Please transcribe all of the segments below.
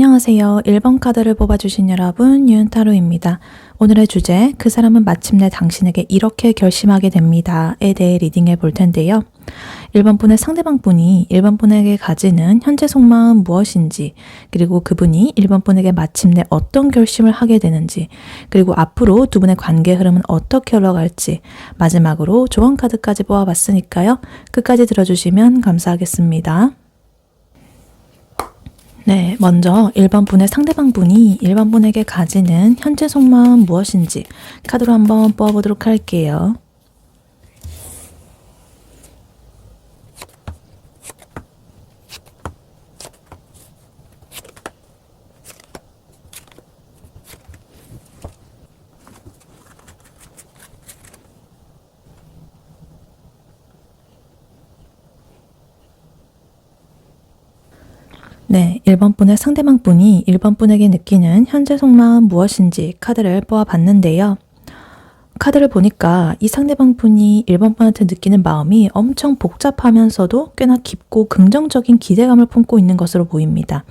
안녕하세요. 1번 카드를 뽑아주신 여러분, 윤타로입니다. 오늘의 주제, 그 사람은 마침내 당신에게 이렇게 결심하게 됩니다에 대해 리딩해 볼 텐데요. 1번 분의 상대방 분이 1번 분에게 가지는 현재 속마음 무엇인지, 그리고 그분이 1번 분에게 마침내 어떤 결심을 하게 되는지, 그리고 앞으로 두 분의 관계 흐름은 어떻게 흘러갈지, 마지막으로 조언 카드까지 뽑아봤으니까요. 끝까지 들어주시면 감사하겠습니다. 네, 먼저 1번 분의 상대방 분이 1번 분에게 가지는 현재 속마음 무엇인지 카드로 한번 뽑아보도록 할게요. 네, 1번 분의 상대방 분이 1번 분에게 느끼는 현재 속마음 무엇인지 카드를 뽑아봤는데요. 카드를 보니까 이 상대방 분이 1번 분한테 느끼는 마음이 엄청 복잡하면서도 꽤나 깊고 긍정적인 기대감을 품고 있는 것으로 보입니다.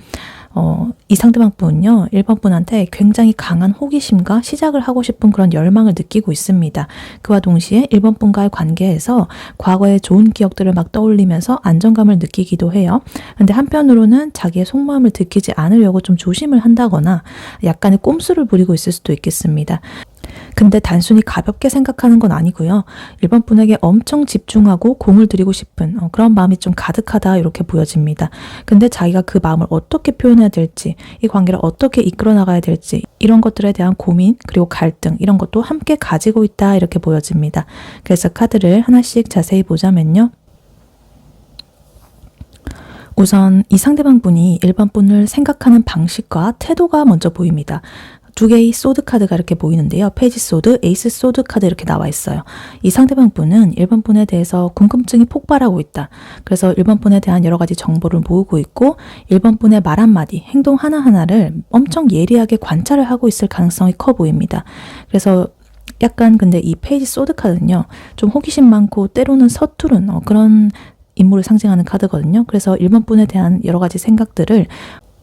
이 상대방 분은요, 1번 분한테 굉장히 강한 호기심과 시작을 하고 싶은 그런 열망을 느끼고 있습니다. 그와 동시에 1번 분과의 관계에서 과거의 좋은 기억들을 막 떠올리면서 안정감을 느끼기도 해요. 근데 한편으로는 자기의 속마음을 들키지 않으려고 좀 조심을 한다거나 약간의 꼼수를 부리고 있을 수도 있겠습니다. 근데 단순히 가볍게 생각하는 건 아니고요. 1번 분에게 엄청 집중하고 공을 들이고 싶은 그런 마음이 좀 가득하다 이렇게 보여집니다. 근데 자기가 그 마음을 어떻게 표현해야 될지, 이 관계를 어떻게 이끌어 나가야 될지 이런 것들에 대한 고민 그리고 갈등 이런 것도 함께 가지고 있다 이렇게 보여집니다. 그래서 카드를 하나씩 자세히 보자면요. 우선 이 상대방 분이 1번 분을 생각하는 방식과 태도가 먼저 보입니다. 두 개의 소드 카드가 이렇게 보이는데요. 페이지 소드, 에이스 소드 카드 이렇게 나와 있어요. 이 상대방 분은 1번 분에 대해서 궁금증이 폭발하고 있다. 그래서 1번 분에 대한 여러 가지 정보를 모으고 있고 1번 분의 말 한마디, 행동 하나하나를 엄청 예리하게 관찰을 하고 있을 가능성이 커 보입니다. 그래서 약간 근데 이 페이지 소드 카드는요. 좀 호기심 많고 때로는 서투른 그런 인물을 상징하는 카드거든요. 그래서 1번 분에 대한 여러 가지 생각들을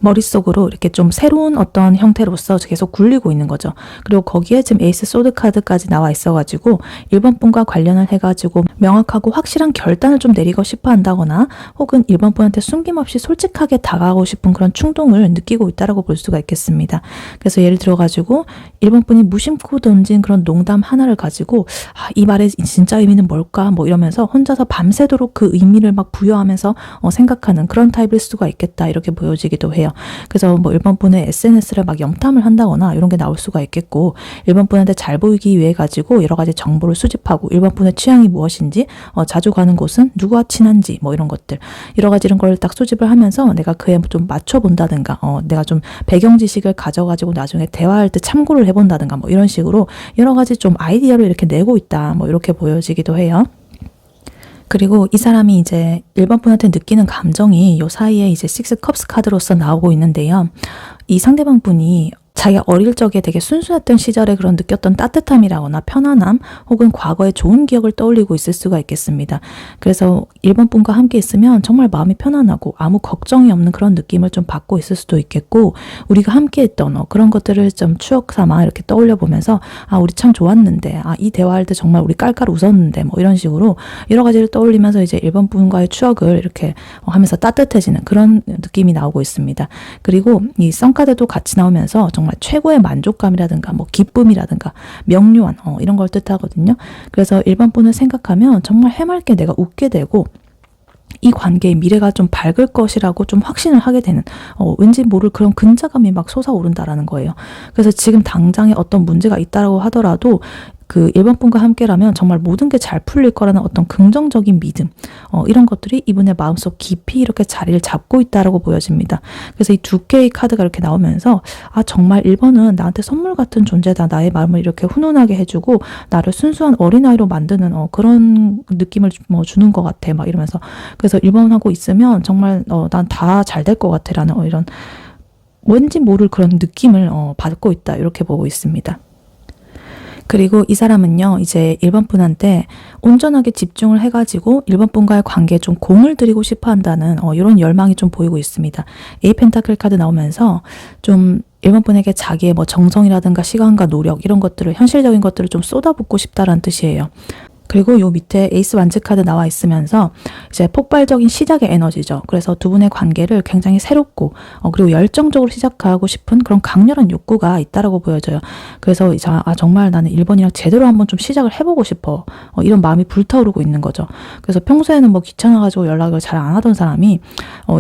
머릿속으로 이렇게 좀 새로운 어떤 형태로서 계속 굴리고 있는 거죠. 그리고 거기에 지금 에이스 소드 카드까지 나와 있어가지고 1번 분과 관련을 해가지고 명확하고 확실한 결단을 좀 내리고 싶어 한다거나 혹은 1번 분한테 숨김없이 솔직하게 다가가고 싶은 그런 충동을 느끼고 있다라고 볼 수가 있겠습니다. 그래서 예를 들어가지고 1번 분이 무심코 던진 그런 농담 하나를 가지고 이 말의 진짜 의미는 뭘까 뭐 이러면서 혼자서 밤새도록 그 의미를 막 부여하면서 생각하는 그런 타입일 수가 있겠다 이렇게 보여지기도 해요. 그래서 뭐 1번 분의 SNS를 막 염탐을 한다거나 이런 게 나올 수가 있겠고 1번 분한테 잘 보이기 위해 가지고 여러 가지 정보를 수집하고 1번 분의 취향이 무엇인지 자주 가는 곳은 누구와 친한지 뭐 이런 것들 여러 가지 이런 걸 딱 수집을 하면서 내가 그에 좀 맞춰본다든가 내가 좀 배경 지식을 가져가지고 나중에 대화할 때 참고를 해본다든가 뭐 이런 식으로 여러 가지 좀 아이디어를 이렇게 내고 있다 뭐 이렇게 보여지기도 해요. 그리고 이 사람이 이제 1번 분한테 느끼는 감정이 요 사이에 이제 6 컵스 카드로서 나오고 있는데요. 이 상대방 분이 자기가 어릴 적에 되게 순수했던 시절에 그런 느꼈던 따뜻함이라거나 편안함 혹은 과거의 좋은 기억을 떠올리고 있을 수가 있겠습니다. 그래서 1번 분과 함께 있으면 정말 마음이 편안하고 아무 걱정이 없는 그런 느낌을 좀 받고 있을 수도 있겠고 우리가 함께 했던 그런 것들을 좀 추억 삼아 이렇게 떠올려 보면서 우리 참 좋았는데 이 대화할 때 정말 우리 깔깔 웃었는데 뭐 이런 식으로 여러 가지를 떠올리면서 이제 1번 분과의 추억을 이렇게 하면서 따뜻해지는 그런 느낌이 나오고 있습니다. 그리고 이 썬카드도 같이 나오면서 정말 최고의 만족감이라든가 뭐 기쁨이라든가 명료한 이런 걸 뜻하거든요. 그래서 1번 분을 생각하면 정말 해맑게 내가 웃게 되고 이 관계의 미래가 좀 밝을 것이라고 좀 확신을 하게 되는 왠지 모를 그런 근자감이 막 솟아오른다라는 거예요. 그래서 지금 당장에 어떤 문제가 있다라고 하더라도 그 1번 분과 함께라면 정말 모든 게 잘 풀릴 거라는 어떤 긍정적인 믿음 이런 것들이 이분의 마음속 깊이 이렇게 자리를 잡고 있다라고 보여집니다. 그래서 이 두 개의 카드가 이렇게 나오면서 정말 1번은 나한테 선물 같은 존재다. 나의 마음을 이렇게 훈훈하게 해주고 나를 순수한 어린아이로 만드는 그런 느낌을 주는 것 같아 막 이러면서 그래서 1번하고 있으면 정말 난 다 잘 될 것 같아 라는 이런 왠지 모를 그런 느낌을 받고 있다 이렇게 보고 있습니다. 그리고 이 사람은요, 이제 1번 분한테 온전하게 집중을 해가지고 1번 분과의 관계에 좀 공을 들이고 싶어 한다는 이런 열망이 좀 보이고 있습니다. 에이 펜타클 카드 나오면서 좀 1번 분에게 자기의 뭐 정성이라든가 시간과 노력 이런 것들을 현실적인 것들을 좀 쏟아붓고 싶다라는 뜻이에요. 그리고 요 밑에 에이스 완즈 카드 나와 있으면서 이제 폭발적인 시작의 에너지죠. 그래서 두 분의 관계를 굉장히 새롭고 그리고 열정적으로 시작하고 싶은 그런 강렬한 욕구가 있다라고 보여져요. 그래서 정말 나는 1번이랑 제대로 한번 좀 시작을 해보고 싶어. 이런 마음이 불타오르고 있는 거죠. 그래서 평소에는 뭐 귀찮아가지고 연락을 잘 안 하던 사람이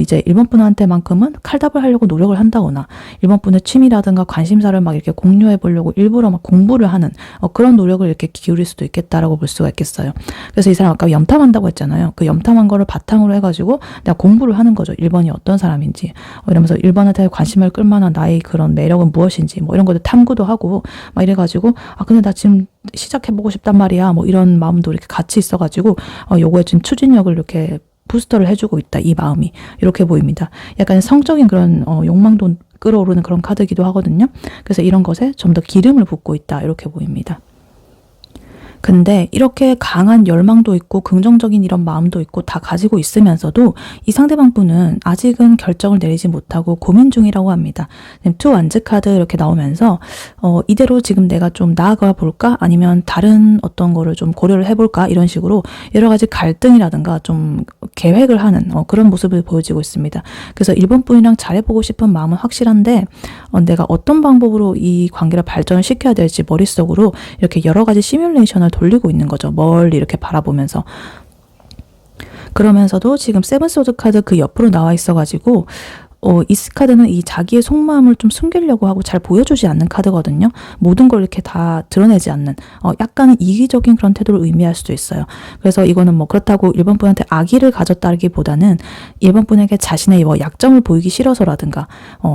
이제 1번 분한테만큼은 칼답을 하려고 노력을 한다거나 1번 분의 취미라든가 관심사를 막 이렇게 공유해 보려고 일부러 막 공부를 하는 그런 노력을 이렇게 기울일 수도 있겠다라고 볼 수가 있겠어요. 그래서 이 사람 아까 염탐한다고 했잖아요. 그 염탐한 거를 바탕으로 해가지고 내가 공부를 하는 거죠. 1번이 어떤 사람인지 이러면서 1번한테 관심을 끌만한 나의 그런 매력은 무엇인지 뭐 이런 것들 탐구도 하고 막 이래가지고 근데 나 지금 시작해보고 싶단 말이야 뭐 이런 마음도 이렇게 같이 있어가지고 요거에 지금 추진력을 이렇게 부스터를 해주고 있다. 이 마음이 이렇게 보입니다. 약간 성적인 그런 욕망도 끌어오르는 그런 카드이기도 하거든요. 그래서 이런 것에 좀 더 기름을 붓고 있다. 이렇게 보입니다. 근데 이렇게 강한 열망도 있고 긍정적인 이런 마음도 있고 다 가지고 있으면서도 이 상대방 분은 아직은 결정을 내리지 못하고 고민 중이라고 합니다. 투 완즈 카드 이렇게 나오면서 이대로 지금 내가 좀 나아가 볼까? 아니면 다른 어떤 거를 좀 고려를 해볼까? 이런 식으로 여러 가지 갈등이라든가 좀 계획을 하는 그런 모습을 보여지고 있습니다. 그래서 1번 분이랑 잘해보고 싶은 마음은 확실한데 내가 어떤 방법으로 이 관계를 발전을 시켜야 될지 머릿속으로 이렇게 여러 가지 시뮬레이션을 돌리고 있는 거죠. 멀리 이렇게 바라보면서. 그러면서도 지금 세븐 소드 카드 그 옆으로 나와 있어가지고 이 카드는 이 자기의 속마음을 좀 숨기려고 하고 잘 보여주지 않는 카드거든요. 모든 걸 이렇게 다 드러내지 않는 약간은 이기적인 그런 태도를 의미할 수도 있어요. 그래서 이거는 뭐 그렇다고 1번 분한테 악의를 가졌다기보다는 1번 분에게 자신의 뭐 약점을 보이기 싫어서라든가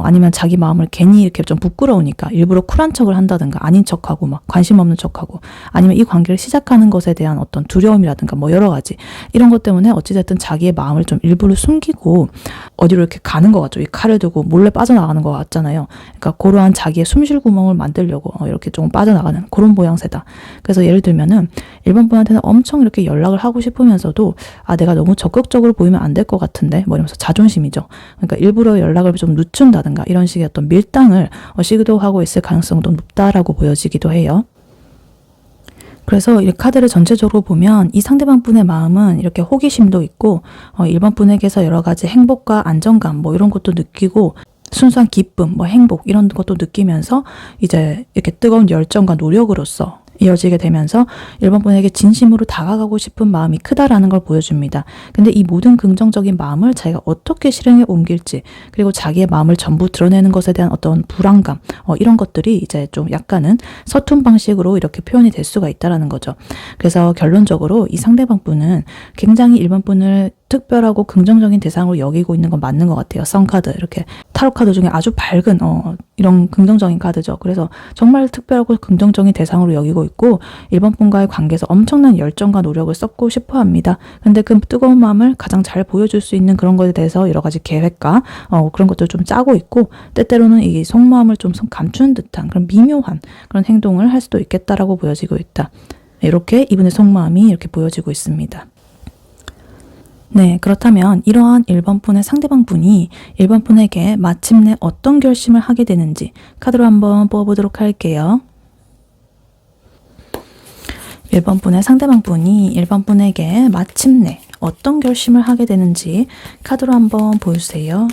아니면 자기 마음을 괜히 이렇게 좀 부끄러우니까 일부러 쿨한 척을 한다든가 아닌 척하고 막 관심 없는 척하고 아니면 이 관계를 시작하는 것에 대한 어떤 두려움이라든가 뭐 여러 가지 이런 것 때문에 어찌됐든 자기의 마음을 좀 일부러 숨기고 어디로 이렇게 가는 것 같죠. 이 칼을 두고 몰래 빠져나가는 것 같잖아요. 그러니까 그러한 자기의 숨쉴 구멍을 만들려고 이렇게 조금 빠져나가는 그런 모양새다. 그래서 예를 들면은 1번 분한테는 엄청 이렇게 연락을 하고 싶으면서도 내가 너무 적극적으로 보이면 안 될 것 같은데 뭐 이러면서 자존심이죠. 그러니까 일부러 연락을 좀 늦춘다든가 이런 식의 어떤 밀당을 시도하고 있을 가능성도 높다라고 보여지기도 해요. 그래서 이 카드를 전체적으로 보면 이 상대방 분의 마음은 이렇게 호기심도 있고 1번 분에게서 여러 가지 행복과 안정감 뭐 이런 것도 느끼고 순수한 기쁨, 뭐 행복 이런 것도 느끼면서 이제 이렇게 뜨거운 열정과 노력으로서 이어지게 되면서 1번 분에게 진심으로 다가가고 싶은 마음이 크다라는 걸 보여줍니다. 근데 이 모든 긍정적인 마음을 자기가 어떻게 실행에 옮길지 그리고 자기의 마음을 전부 드러내는 것에 대한 어떤 불안감 이런 것들이 이제 좀 약간은 서툰 방식으로 이렇게 표현이 될 수가 있다라는 거죠. 그래서 결론적으로 이 상대방 분은 굉장히 1번 분을 특별하고 긍정적인 대상으로 여기고 있는 건 맞는 것 같아요. 선카드 이렇게 타로 카드 중에 아주 밝은 이런 긍정적인 카드죠. 그래서 정말 특별하고 긍정적인 대상으로 여기고 있고 1번 분과의 관계에서 엄청난 열정과 노력을 쏟고 싶어 합니다. 근데 그 뜨거운 마음을 가장 잘 보여줄 수 있는 그런 것에 대해서 여러 가지 계획과 그런 것들을 좀 짜고 있고 때때로는 이 속마음을 좀 감추는 듯한 그런 미묘한 그런 행동을 할 수도 있겠다라고 보여지고 있다. 이렇게 이분의 속마음이 이렇게 보여지고 있습니다. 네, 그렇다면 이러한 1번 분의 상대방 분이 1번 분에게 마침내 어떤 결심을 하게 되는지 카드로 한번 뽑아보도록 할게요. 1번 분의 상대방 분이 1번 분에게 마침내 어떤 결심을 하게 되는지 카드로 한번 보여주세요.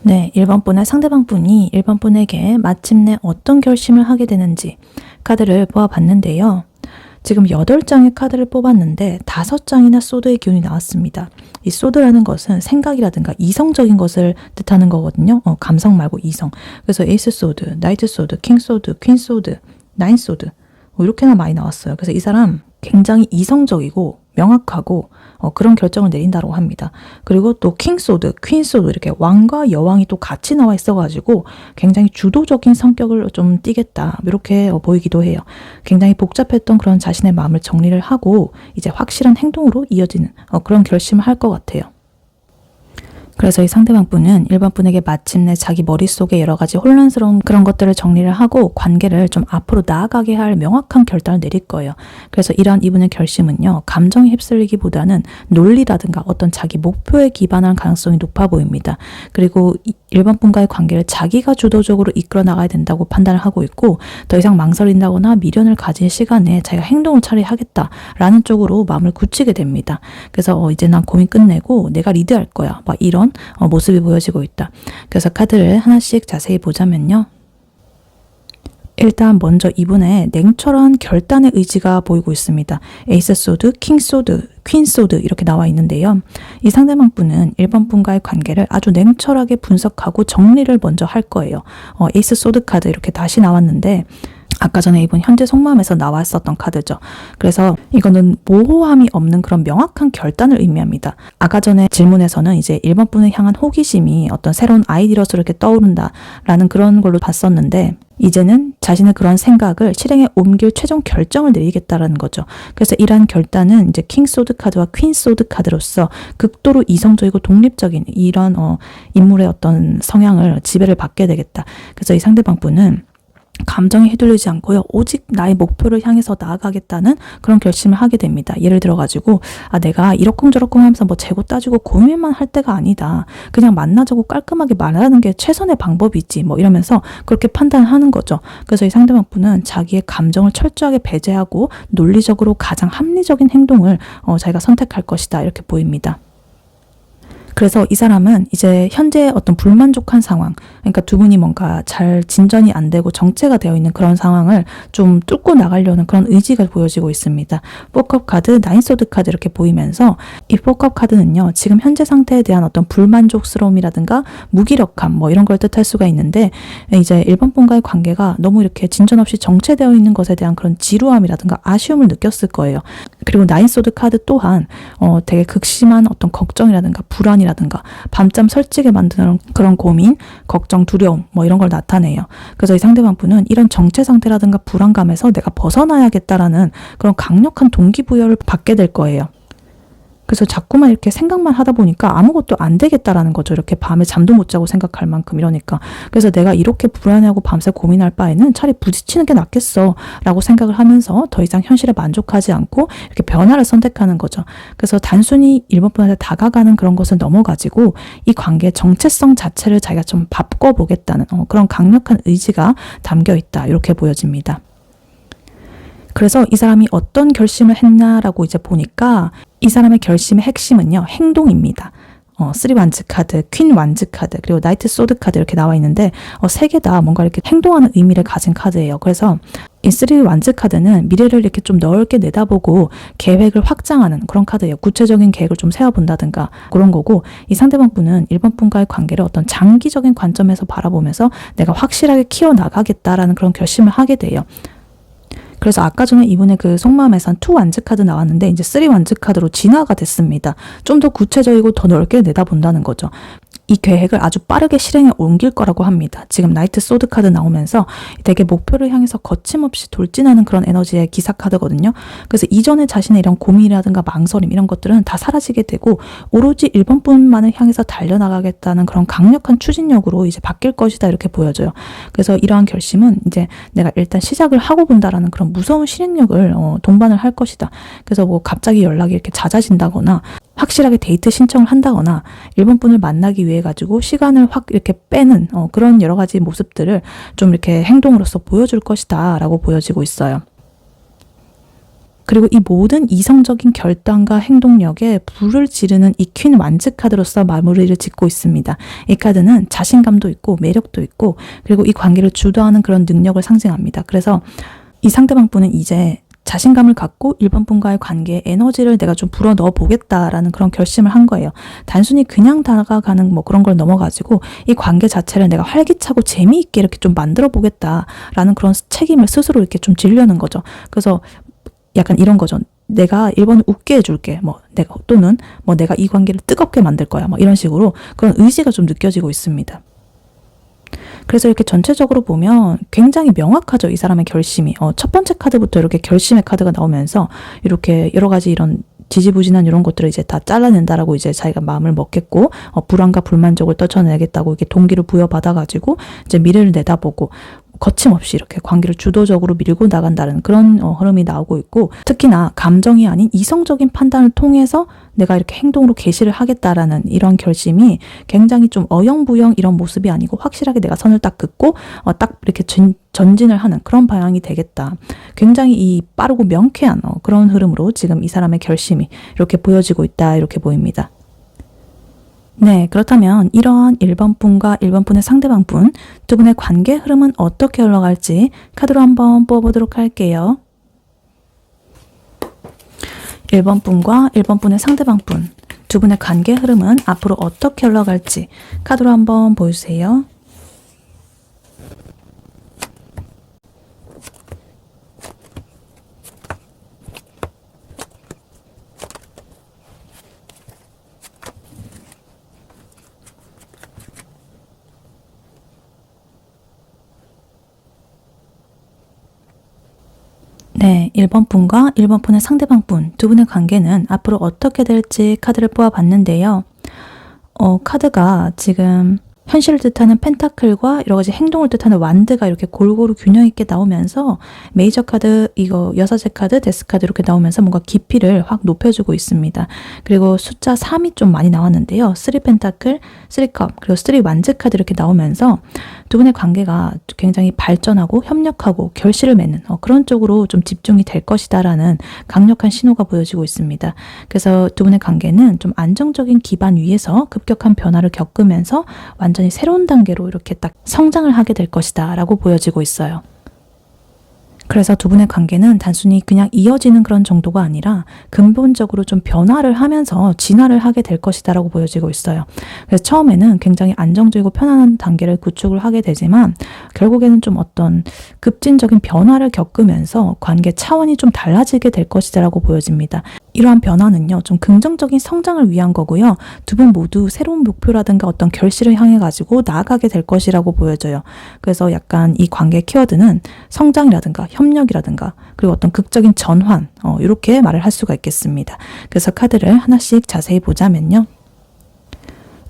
네, 1번 분의 상대방 분이 1번 분에게 마침내 어떤 결심을 하게 되는지 카드를 뽑아봤는데요. 지금 8장의 카드를 뽑았는데 5장이나 소드의 기운이 나왔습니다. 이 소드라는 것은 생각이라든가 이성적인 것을 뜻하는 거거든요. 감성 말고 이성. 그래서 에이스 소드, 나이트 소드, 킹 소드, 퀸 소드, 나인 소드 이렇게나 많이 나왔어요. 그래서 이 사람 굉장히 이성적이고 명확하고 그런 결정을 내린다고 합니다. 그리고 또 킹소드, 퀸소드 이렇게 왕과 여왕이 또 같이 나와 있어가지고 굉장히 주도적인 성격을 좀 띠겠다 이렇게 보이기도 해요. 굉장히 복잡했던 그런 자신의 마음을 정리를 하고 이제 확실한 행동으로 이어지는 그런 결심을 할 것 같아요. 그래서 이 상대방 분은 일반 분에게 마침내 자기 머릿속에 여러 가지 혼란스러운 그런 것들을 정리를 하고 관계를 좀 앞으로 나아가게 할 명확한 결단을 내릴 거예요. 그래서 이러한 이분의 결심은요, 감정에 휩쓸리기보다는 논리라든가 어떤 자기 목표에 기반한 가능성이 높아 보입니다. 그리고 일반 분과의 관계를 자기가 주도적으로 이끌어 나가야 된다고 판단을 하고 있고, 더 이상 망설인다거나 미련을 가질 시간에 자기가 행동을 처리하겠다라는 쪽으로 마음을 굳히게 됩니다. 그래서 이제 난 고민 끝내고 내가 리드할 거야. 막 이런 모습이 보여지고 있다. 그래서 카드를 하나씩 자세히 보자면요. 일단 먼저 이분의 냉철한 결단의 의지가 보이고 있습니다. 에이스 소드, 킹 소드, 퀸 소드 이렇게 나와 있는데요. 이 상대방 분은 일반 분과의 관계를 아주 냉철하게 분석하고 정리를 먼저 할 거예요. 에이스 소드 카드 이렇게 다시 나왔는데 아까 전에 이분 현재 속마음에서 나왔었던 카드죠. 그래서 이거는 모호함이 없는 그런 명확한 결단을 의미합니다. 아까 전에 질문에서는 이제 일반 분을 향한 호기심이 어떤 새로운 아이디어로 이렇게 떠오른다라는 그런 걸로 봤었는데, 이제는 자신의 그런 생각을 실행에 옮길 최종 결정을 내리겠다라는 거죠. 그래서 이러한 결단은 이제 킹 소드 카드와 퀸 소드 카드로서 극도로 이성적이고 독립적인 이런 인물의 어떤 성향을 지배를 받게 되겠다. 그래서 이 상대방 분은 감정에 휘둘리지 않고요, 오직 나의 목표를 향해서 나아가겠다는 그런 결심을 하게 됩니다. 예를 들어가지고 내가 이러쿵저러쿵 하면서 뭐 재고 따지고 고민만 할 때가 아니다. 그냥 만나자고 깔끔하게 말하는 게 최선의 방법이지 뭐 이러면서 그렇게 판단하는 거죠. 그래서 이 상대방 분은 자기의 감정을 철저하게 배제하고 논리적으로 가장 합리적인 행동을 자기가 선택할 것이다 이렇게 보입니다. 그래서 이 사람은 이제 현재 어떤 불만족한 상황, 그러니까 두 분이 뭔가 잘 진전이 안 되고 정체가 되어 있는 그런 상황을 좀 뚫고 나가려는 그런 의지가 보여지고 있습니다. 4컵 카드, 9소드 카드 이렇게 보이면서 이 4컵 카드는요, 지금 현재 상태에 대한 어떤 불만족스러움이라든가 무기력함 뭐 이런 걸 뜻할 수가 있는데, 이제 일반 분과의 관계가 너무 이렇게 진전 없이 정체되어 있는 것에 대한 그런 지루함이라든가 아쉬움을 느꼈을 거예요. 그리고 9소드 카드 또한 되게 극심한 어떤 걱정이라든가 불안이라든가 밤잠 설치게 만드는 그런 고민, 걱정, 두려움 뭐 이런 걸 나타내요. 그래서 이 상대방 분은 이런 정체 상태라든가 불안감에서 내가 벗어나야겠다라는 그런 강력한 동기부여를 받게 될 거예요. 그래서 자꾸만 이렇게 생각만 하다 보니까 아무것도 안 되겠다라는 거죠. 이렇게 밤에 잠도 못 자고 생각할 만큼 이러니까. 그래서 내가 이렇게 불안해하고 밤새 고민할 바에는 차라리 부딪히는 게 낫겠어 라고 생각을 하면서 더 이상 현실에 만족하지 않고 이렇게 변화를 선택하는 거죠. 그래서 단순히 일본 분한테 다가가는 그런 것을 넘어가지고 이 관계의 정체성 자체를 자기가 좀 바꿔보겠다는 그런 강력한 의지가 담겨 있다 이렇게 보여집니다. 그래서 이 사람이 어떤 결심을 했나라고 이제 보니까 이 사람의 결심의 핵심은요, 행동입니다. 3 완즈 카드, 퀸 완즈 카드, 그리고 나이트 소드 카드 이렇게 나와 있는데 세 개 다 뭔가 이렇게 행동하는 의미를 가진 카드예요. 그래서 이 3 완즈 카드는 미래를 이렇게 좀 넓게 내다보고 계획을 확장하는 그런 카드예요. 구체적인 계획을 좀 세워본다든가 그런 거고, 이 상대방 분은 일반 분과의 관계를 어떤 장기적인 관점에서 바라보면서 내가 확실하게 키워나가겠다라는 그런 결심을 하게 돼요. 그래서 아까 전에 이분의 그 속마음에선 2 완즈 카드 나왔는데 이제 3 완즈 카드로 진화가 됐습니다. 좀 더 구체적이고 더 넓게 내다본다는 거죠. 이 계획을 아주 빠르게 실행에 옮길 거라고 합니다. 지금 나이트 소드 카드 나오면서 되게 목표를 향해서 거침없이 돌진하는 그런 에너지의 기사 카드거든요. 그래서 이전에 자신의 이런 고민이라든가 망설임 이런 것들은 다 사라지게 되고 오로지 일본 분만을 향해서 달려나가겠다는 그런 강력한 추진력으로 이제 바뀔 것이다 이렇게 보여져요. 그래서 이러한 결심은 이제 내가 일단 시작을 하고 본다라는 그런 무서운 실행력을 동반을 할 것이다. 그래서 뭐 갑자기 연락이 이렇게 잦아진다거나 확실하게 데이트 신청을 한다거나 일본 분을 만나기 위해 가지고 시간을 확 이렇게 빼는 그런 여러 가지 모습들을 좀 이렇게 행동으로서 보여줄 것이다 라고 보여지고 있어요. 그리고 이 모든 이성적인 결단과 행동력에 불을 지르는 이 퀸 완즈 카드로서 마무리를 짓고 있습니다. 이 카드는 자신감도 있고 매력도 있고 그리고 이 관계를 주도하는 그런 능력을 상징합니다. 그래서 이 상대방 분은 이제 자신감을 갖고 일반 분과의 관계에 에너지를 내가 좀 불어 넣어 보겠다라는 그런 결심을 한 거예요. 단순히 그냥 다가가는 뭐 그런 걸 넘어가지고 이 관계 자체를 내가 활기차고 재미있게 이렇게 좀 만들어 보겠다라는 그런 책임을 스스로 이렇게 좀 지려는 거죠. 그래서 약간 이런 거죠. 내가 1번을 웃게 해줄게. 또는 내가 이 관계를 뜨겁게 만들 거야. 이런 식으로 그런 의지가 좀 느껴지고 있습니다. 그래서 이렇게 전체적으로 보면 굉장히 명확하죠. 이 사람의 결심이. 첫 번째 카드부터 이렇게 결심의 카드가 나오면서 이렇게 여러 가지 이런 지지부진한 이런 것들을 이제 다 잘라낸다라고 이제 자기가 마음을 먹겠고, 불안과 불만족을 떨쳐내겠다고 이렇게 동기를 부여받아가지고 이제 미래를 내다보고 거침없이 이렇게 관계를 주도적으로 밀고 나간다는 그런 흐름이 나오고 있고, 특히나 감정이 아닌 이성적인 판단을 통해서 내가 이렇게 행동으로 개시를 하겠다라는 이런 결심이 굉장히 좀 어영부영 이런 모습이 아니고 확실하게 내가 선을 딱 긋고 딱 이렇게 전진을 하는 그런 방향이 되겠다. 굉장히 이 빠르고 명쾌한 그런 흐름으로 지금 이 사람의 결심이 이렇게 보여지고 있다, 이렇게 보입니다. 네, 그렇다면 이러한 1번 분과 1번 분의 상대방 분, 두 분의 관계 흐름은 어떻게 흘러갈지 카드로 한번 뽑아보도록 할게요. 1번 분과 1번 분의 상대방 분, 두 분의 관계 흐름은 앞으로 어떻게 흘러갈지 카드로 한번 보여주세요. 네, 1번 분과 1번 분의 상대방 분, 두 분의 관계는 앞으로 어떻게 될지 카드를 뽑아봤는데요. 카드가 지금 현실을 뜻하는 펜타클과 여러 가지 행동을 뜻하는 완드가 이렇게 골고루 균형 있게 나오면서 메이저 카드, 이거 여사제 카드, 데스 카드 이렇게 나오면서 뭔가 깊이를 확 높여주고 있습니다. 그리고 숫자 3이 좀 많이 나왔는데요. 3 펜타클, 3 컵, 그리고 3 완즈 카드 이렇게 나오면서 두 분의 관계가 굉장히 발전하고 협력하고 결실을 맺는 그런 쪽으로 좀 집중이 될 것이다라는 강력한 신호가 보여지고 있습니다. 그래서 두 분의 관계는 좀 안정적인 기반 위에서 급격한 변화를 겪으면서 완전히 새로운 단계로 이렇게 딱 성장을 하게 될 것이다 라고 보여지고 있어요. 그래서 두 분의 관계는 단순히 그냥 이어지는 그런 정도가 아니라 근본적으로 좀 변화를 하면서 진화를 하게 될 것이다 라고 보여지고 있어요. 그래서 처음에는 굉장히 안정적이고 편안한 단계를 구축을 하게 되지만 결국에는 좀 어떤 급진적인 변화를 겪으면서 관계 차원이 좀 달라지게 될 것이다 라고 보여집니다. 이러한 변화는요, 좀 긍정적인 성장을 위한 거고요. 두 분 모두 새로운 목표라든가 어떤 결실을 향해 가지고 나아가게 될 것이라고 보여져요. 그래서 약간 이 관계 키워드는 성장이라든가 협력이라든가 그리고 어떤 극적인 전환, 이렇게 말을 할 수가 있겠습니다. 그래서 카드를 하나씩 자세히 보자면요.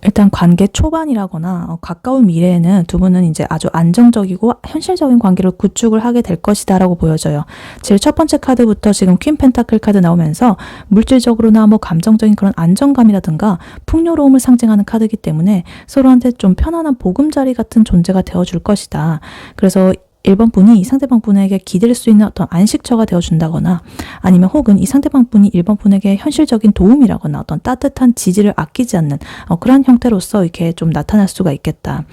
일단 관계 초반이라거나 가까운 미래에는 두 분은 이제 아주 안정적이고 현실적인 관계를 구축을 하게 될 것이다라고 보여져요. 제일 첫 번째 카드부터 지금 퀸 펜타클 카드 나오면서 물질적으로나 감정적인 그런 안정감이라든가 풍요로움을 상징하는 카드이기 때문에 서로한테 좀 편안한 보금자리 같은 존재가 되어줄 것이다. 그래서 1번 분이 상대방 분에게 기댈 수 있는 어떤 안식처가 되어준다거나 아니면 혹은 이 상대방 분이 1번 분에게 현실적인 도움이라거나 어떤 따뜻한 지지를 아끼지 않는 그러한 형태로서 이렇게 좀 나타날 수가 있겠다.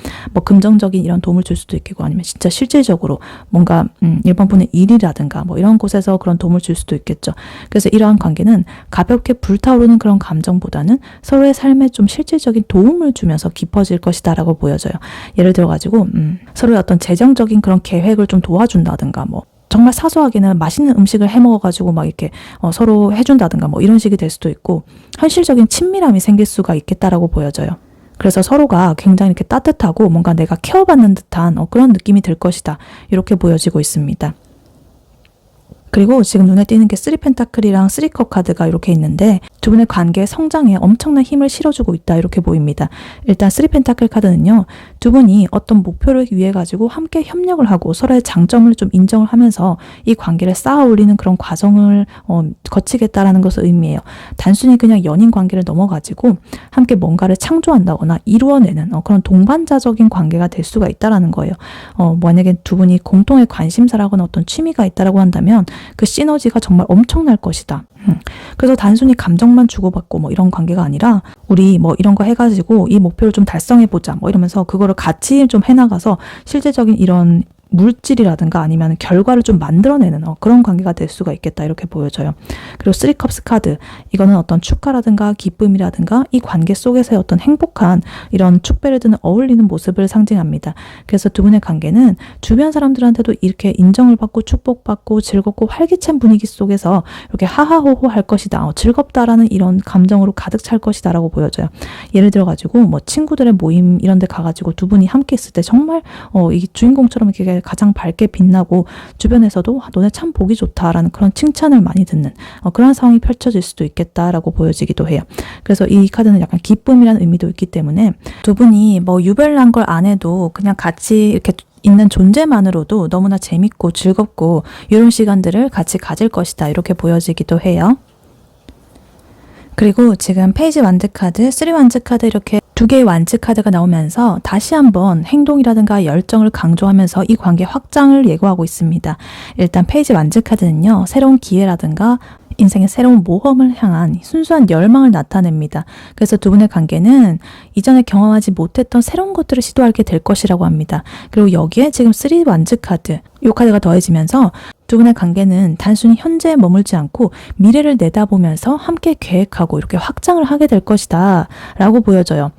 금정적인 이런 도움을 줄 수도 있겠고 아니면 진짜 실질적으로 뭔가 1번 분의 일이라든가 이런 곳에서 그런 도움을 줄 수도 있겠죠. 그래서 이러한 관계는 가볍게 불타오르는 그런 감정보다는 서로의 삶에 좀 실질적인 도움을 주면서 깊어질 것이다 라고 보여져요. 예를 들어 가지고 서로의 어떤 재정적인 그런 계획을 좀 도와준다든가 정말 사소하게는 맛있는 음식을 해 먹어가지고 이렇게 서로 해준다든가 이런 식이 될 수도 있고 현실적인 친밀함이 생길 수가 있겠다라고 보여져요. 그래서 서로가 굉장히 이렇게 따뜻하고 뭔가 내가 케어받는 듯한 그런 느낌이 들 것이다. 이렇게 보여지고 있습니다. 그리고 지금 눈에 띄는 게 3 펜타클이랑 3 컵 카드가 이렇게 있는데 두 분의 관계의 성장에 엄청난 힘을 실어주고 있다 이렇게 보입니다. 일단 3 펜타클 카드는요. 두 분이 어떤 목표를 위해 가지고 함께 협력을 하고 서로의 장점을 좀 인정을 하면서 이 관계를 쌓아 올리는 그런 과정을 거치겠다라는 것을 의미해요. 단순히 그냥 연인 관계를 넘어가지고 함께 뭔가를 창조한다거나 이루어내는 그런 동반자적인 관계가 될 수가 있다라는 거예요. 만약에 두 분이 공통의 관심사라거나 어떤 취미가 있다라고 한다면 그 시너지가 정말 엄청날 것이다. 그래서 단순히 감정만 주고받고 이런 관계가 아니라 우리 이런 거 해가지고 이 목표를 좀 달성해보자 이러면서 그거를 같이 좀 해나가서 실제적인 이런 물질이라든가 아니면 결과를 좀 만들어내는 그런 관계가 될 수가 있겠다 이렇게 보여져요. 그리고 3컵스 카드, 이거는 어떤 축하라든가 기쁨이라든가 이 관계 속에서의 어떤 행복한 이런 축배를 드는 어울리는 모습을 상징합니다. 그래서 두 분의 관계는 주변 사람들한테도 이렇게 인정을 받고 축복받고 즐겁고 활기찬 분위기 속에서 이렇게 하하호호 할 것이다, 즐겁다라는 이런 감정으로 가득 찰 것이다 라고 보여져요. 예를 들어가지고 뭐 친구들의 모임 이런 데 가가지고 두 분이 함께 있을 때 정말 이 주인공처럼 이렇게 가장 밝게 빛나고 주변에서도 너네 참 보기 좋다라는 그런 칭찬을 많이 듣는 그런 상황이 펼쳐질 수도 있겠다라고 보여지기도 해요. 그래서 이 카드는 약간 기쁨이라는 의미도 있기 때문에 두 분이 뭐 유별난 걸 안 해도 그냥 같이 이렇게 있는 존재만으로도 너무나 재밌고 즐겁고 이런 시간들을 같이 가질 것이다 이렇게 보여지기도 해요. 그리고 지금 페이지 완즈 카드, 3 완즈 카드 이렇게 두 개의 완즈 카드가 나오면서 다시 한번 행동이라든가 열정을 강조하면서 이 관계 확장을 예고하고 있습니다. 일단 페이지 완즈 카드는요, 새로운 기회라든가 인생의 새로운 모험을 향한 순수한 열망을 나타냅니다. 그래서 두 분의 관계는 이전에 경험하지 못했던 새로운 것들을 시도하게 될 것이라고 합니다. 그리고 여기에 지금 3 완즈 카드, 이 카드가 더해지면서 두 분의 관계는 단순히 현재에 머물지 않고 미래를 내다보면서 함께 계획하고 이렇게 확장을 하게 될 것이다 라고 보여져요.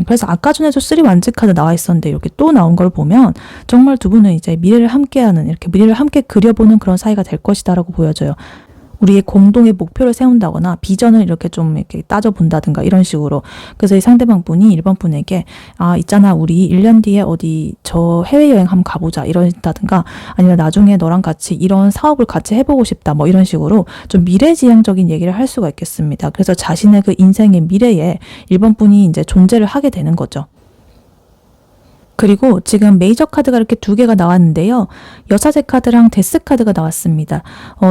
그래서 아까 전에도 3 완즈 카드 나와 있었는데 이렇게 또 나온 걸 보면 정말 두 분은 이제 미래를 함께하는, 이렇게 미래를 함께 그려보는 그런 사이가 될 것이다 라고 보여져요. 우리의 공동의 목표를 세운다거나 비전을 이렇게 좀 이렇게 따져본다든가 이런 식으로. 그래서 이 상대방 분이 1번 분에게 있잖아, 우리 1년 뒤에 어디 저 해외여행 한번 가보자 이런다든가, 아니면 나중에 너랑 같이 이런 사업을 같이 해보고 싶다 뭐 이런 식으로 좀 미래지향적인 얘기를 할 수가 있겠습니다. 그래서 자신의 그 인생의 미래에 1번 분이 이제 존재를 하게 되는 거죠. 그리고 지금 메이저 카드가 이렇게 두 개가 나왔는데요. 여사제 카드랑 데스 카드가 나왔습니다.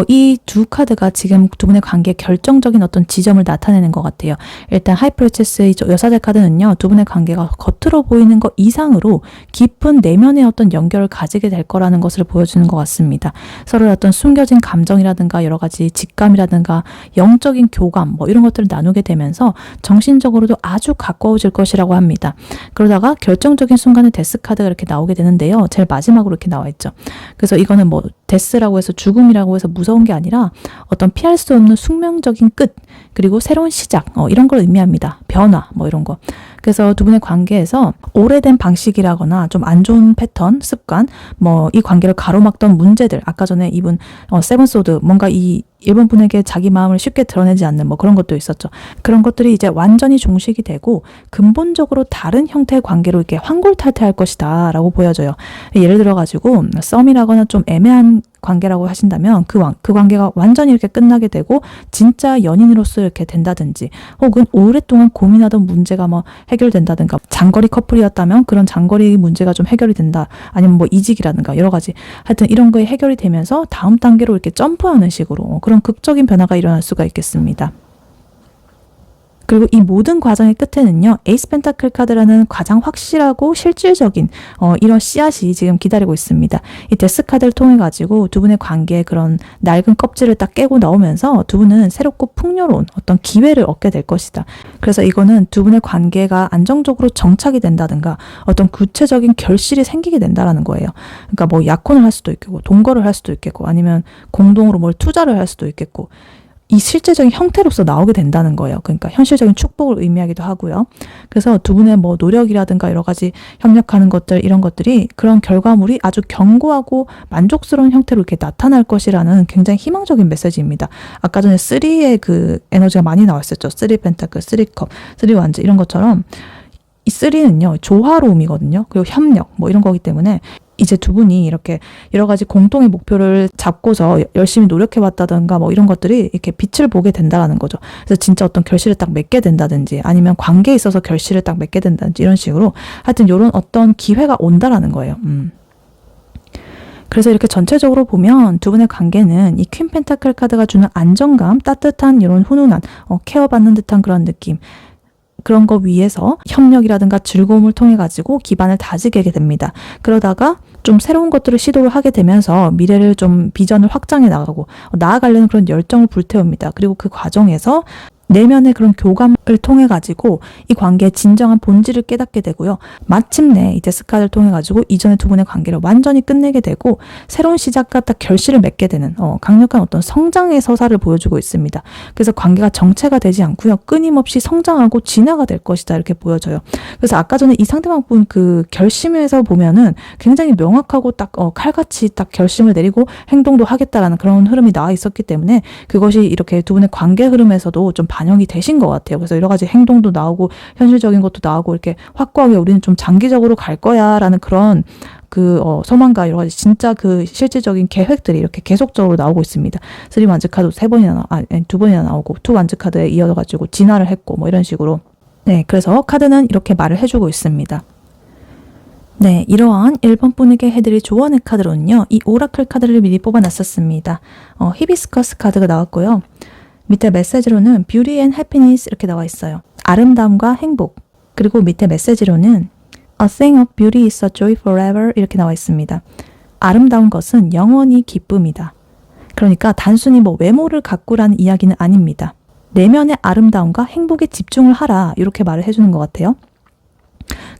이 두 카드가 지금 두 분의 관계에 결정적인 어떤 지점을 나타내는 것 같아요. 일단 하이프리체스의 여사제 카드는요, 두 분의 관계가 겉으로 보이는 것 이상으로 깊은 내면의 어떤 연결을 가지게 될 거라는 것을 보여주는 것 같습니다. 서로의 어떤 숨겨진 감정이라든가 여러 가지 직감이라든가 영적인 교감 뭐 이런 것들을 나누게 되면서 정신적으로도 아주 가까워질 것이라고 합니다. 그러다가 결정적인 순간에 데스 카드가 이렇게 나오게 되는데요. 제일 마지막으로 이렇게 나와 있죠. 그래서 이거는 뭐 데스라고 해서 죽음이라고 해서 무서운 게 아니라 어떤 피할 수 없는 숙명적인 끝, 그리고 새로운 시작 이런 걸 의미합니다. 변화 뭐 이런 거. 그래서 두 분의 관계에서 오래된 방식이라거나 좀 안 좋은 패턴, 습관, 뭐 이 관계를 가로막던 문제들, 아까 전에 이분 세븐 소드, 뭔가 이 1번 분에게 자기 마음을 쉽게 드러내지 않는 뭐 그런 것도 있었죠. 그런 것들이 이제 완전히 종식이 되고 근본적으로 다른 형태의 관계로 이렇게 환골탈퇴할 것이다 라고 보여져요. 예를 들어가지고 썸이라거나 좀 애매한 관계라고 하신다면 그 관계가 완전히 이렇게 끝나게 되고 진짜 연인으로서 이렇게 된다든지, 혹은 오랫동안 고민하던 문제가 뭐 해결된다든가, 장거리 커플이었다면 그런 장거리 문제가 좀 해결이 된다, 아니면 뭐 이직이라든가 여러 가지 하여튼 이런 거에 해결이 되면서 다음 단계로 이렇게 점프하는 식으로 그런 극적인 변화가 일어날 수가 있겠습니다. 그리고 이 모든 과정의 끝에는요, 에이스 펜타클 카드라는 가장 확실하고 실질적인 이런 씨앗이 지금 기다리고 있습니다. 이 데스 카드를 통해 가지고 두 분의 관계의 그런 낡은 껍질을 딱 깨고 나오면서 두 분은 새롭고 풍요로운 어떤 기회를 얻게 될 것이다. 그래서 이거는 두 분의 관계가 안정적으로 정착이 된다든가 어떤 구체적인 결실이 생기게 된다라는 거예요. 그러니까 뭐 약혼을 할 수도 있겠고 동거를 할 수도 있겠고 아니면 공동으로 뭘 투자를 할 수도 있겠고, 이 실제적인 형태로서 나오게 된다는 거예요. 그러니까 현실적인 축복을 의미하기도 하고요. 그래서 두 분의 뭐 노력이라든가 여러 가지 협력하는 것들, 이런 것들이 그런 결과물이 아주 견고하고 만족스러운 형태로 이렇게 나타날 것이라는 굉장히 희망적인 메시지입니다. 아까 전에 3의 그 에너지가 많이 나왔었죠. 3 펜타클, 3컵, 3 완즈 이런 것처럼 이 3는요, 조화로움이거든요. 그리고 협력 뭐 이런 거기 때문에 이제 두 분이 이렇게 여러 가지 공통의 목표를 잡고서 열심히 노력해봤다든가 뭐 이런 것들이 이렇게 빛을 보게 된다라는 거죠. 그래서 진짜 어떤 결실을 딱 맺게 된다든지 아니면 관계에 있어서 결실을 딱 맺게 된다든지 이런 식으로 하여튼 이런 어떤 기회가 온다라는 거예요. 그래서 이렇게 전체적으로 보면 두 분의 관계는 이 퀸 펜타클 카드가 주는 안정감, 따뜻한 이런 훈훈한 케어받는 듯한 그런 느낌, 그런 거 위에서 협력이라든가 즐거움을 통해 가지고 기반을 다지게 됩니다. 그러다가 좀 새로운 것들을 시도를 하게 되면서 미래를 좀 비전을 확장해 나가고 나아가려는 그런 열정을 불태웁니다. 그리고 그 과정에서 내면의 그런 교감을 통해 가지고 이 관계의 진정한 본질을 깨닫게 되고요. 마침내 이 데스카드를 통해 가지고 이전의 두 분의 관계를 완전히 끝내게 되고 새로운 시작과 딱 결실을 맺게 되는 강력한 어떤 성장의 서사를 보여주고 있습니다. 그래서 관계가 정체가 되지 않고요. 끊임없이 성장하고 진화가 될 것이다 이렇게 보여져요. 그래서 아까 전에 이 상대방 분 그 결심에서 보면은 굉장히 명확하고 딱 칼같이 딱 결심을 내리고 행동도 하겠다라는 그런 흐름이 나와 있었기 때문에 그것이 이렇게 두 분의 관계 흐름에서도 좀 반영이 되신 것 같아요. 그래서 여러 가지 행동도 나오고 현실적인 것도 나오고 이렇게 확고하게 우리는 좀 장기적으로 갈 거야라는 그런 소망과 여러 가지 진짜 그 실질적인 계획들이 이렇게 계속적으로 나오고 있습니다. 3 완즈 카드 2번이나 나오고 2 완즈 카드에 이어가지고 진화를 했고 뭐 이런 식으로. 네, 그래서 카드는 이렇게 말을 해주고 있습니다. 네, 이러한 1번 분에게 해드릴 조언의 카드로는요. 이 오라클 카드를 미리 뽑아놨었습니다. 히비스커스 카드가 나왔고요. 밑에 메시지로는 Beauty and Happiness 이렇게 나와 있어요. 아름다움과 행복. 그리고 밑에 메시지로는 A thing of beauty is a joy forever 이렇게 나와 있습니다. 아름다운 것은 영원히 기쁨이다. 그러니까 단순히 뭐 외모를 가꾸라는 이야기는 아닙니다. 내면의 아름다움과 행복에 집중을 하라 이렇게 말을 해주는 것 같아요.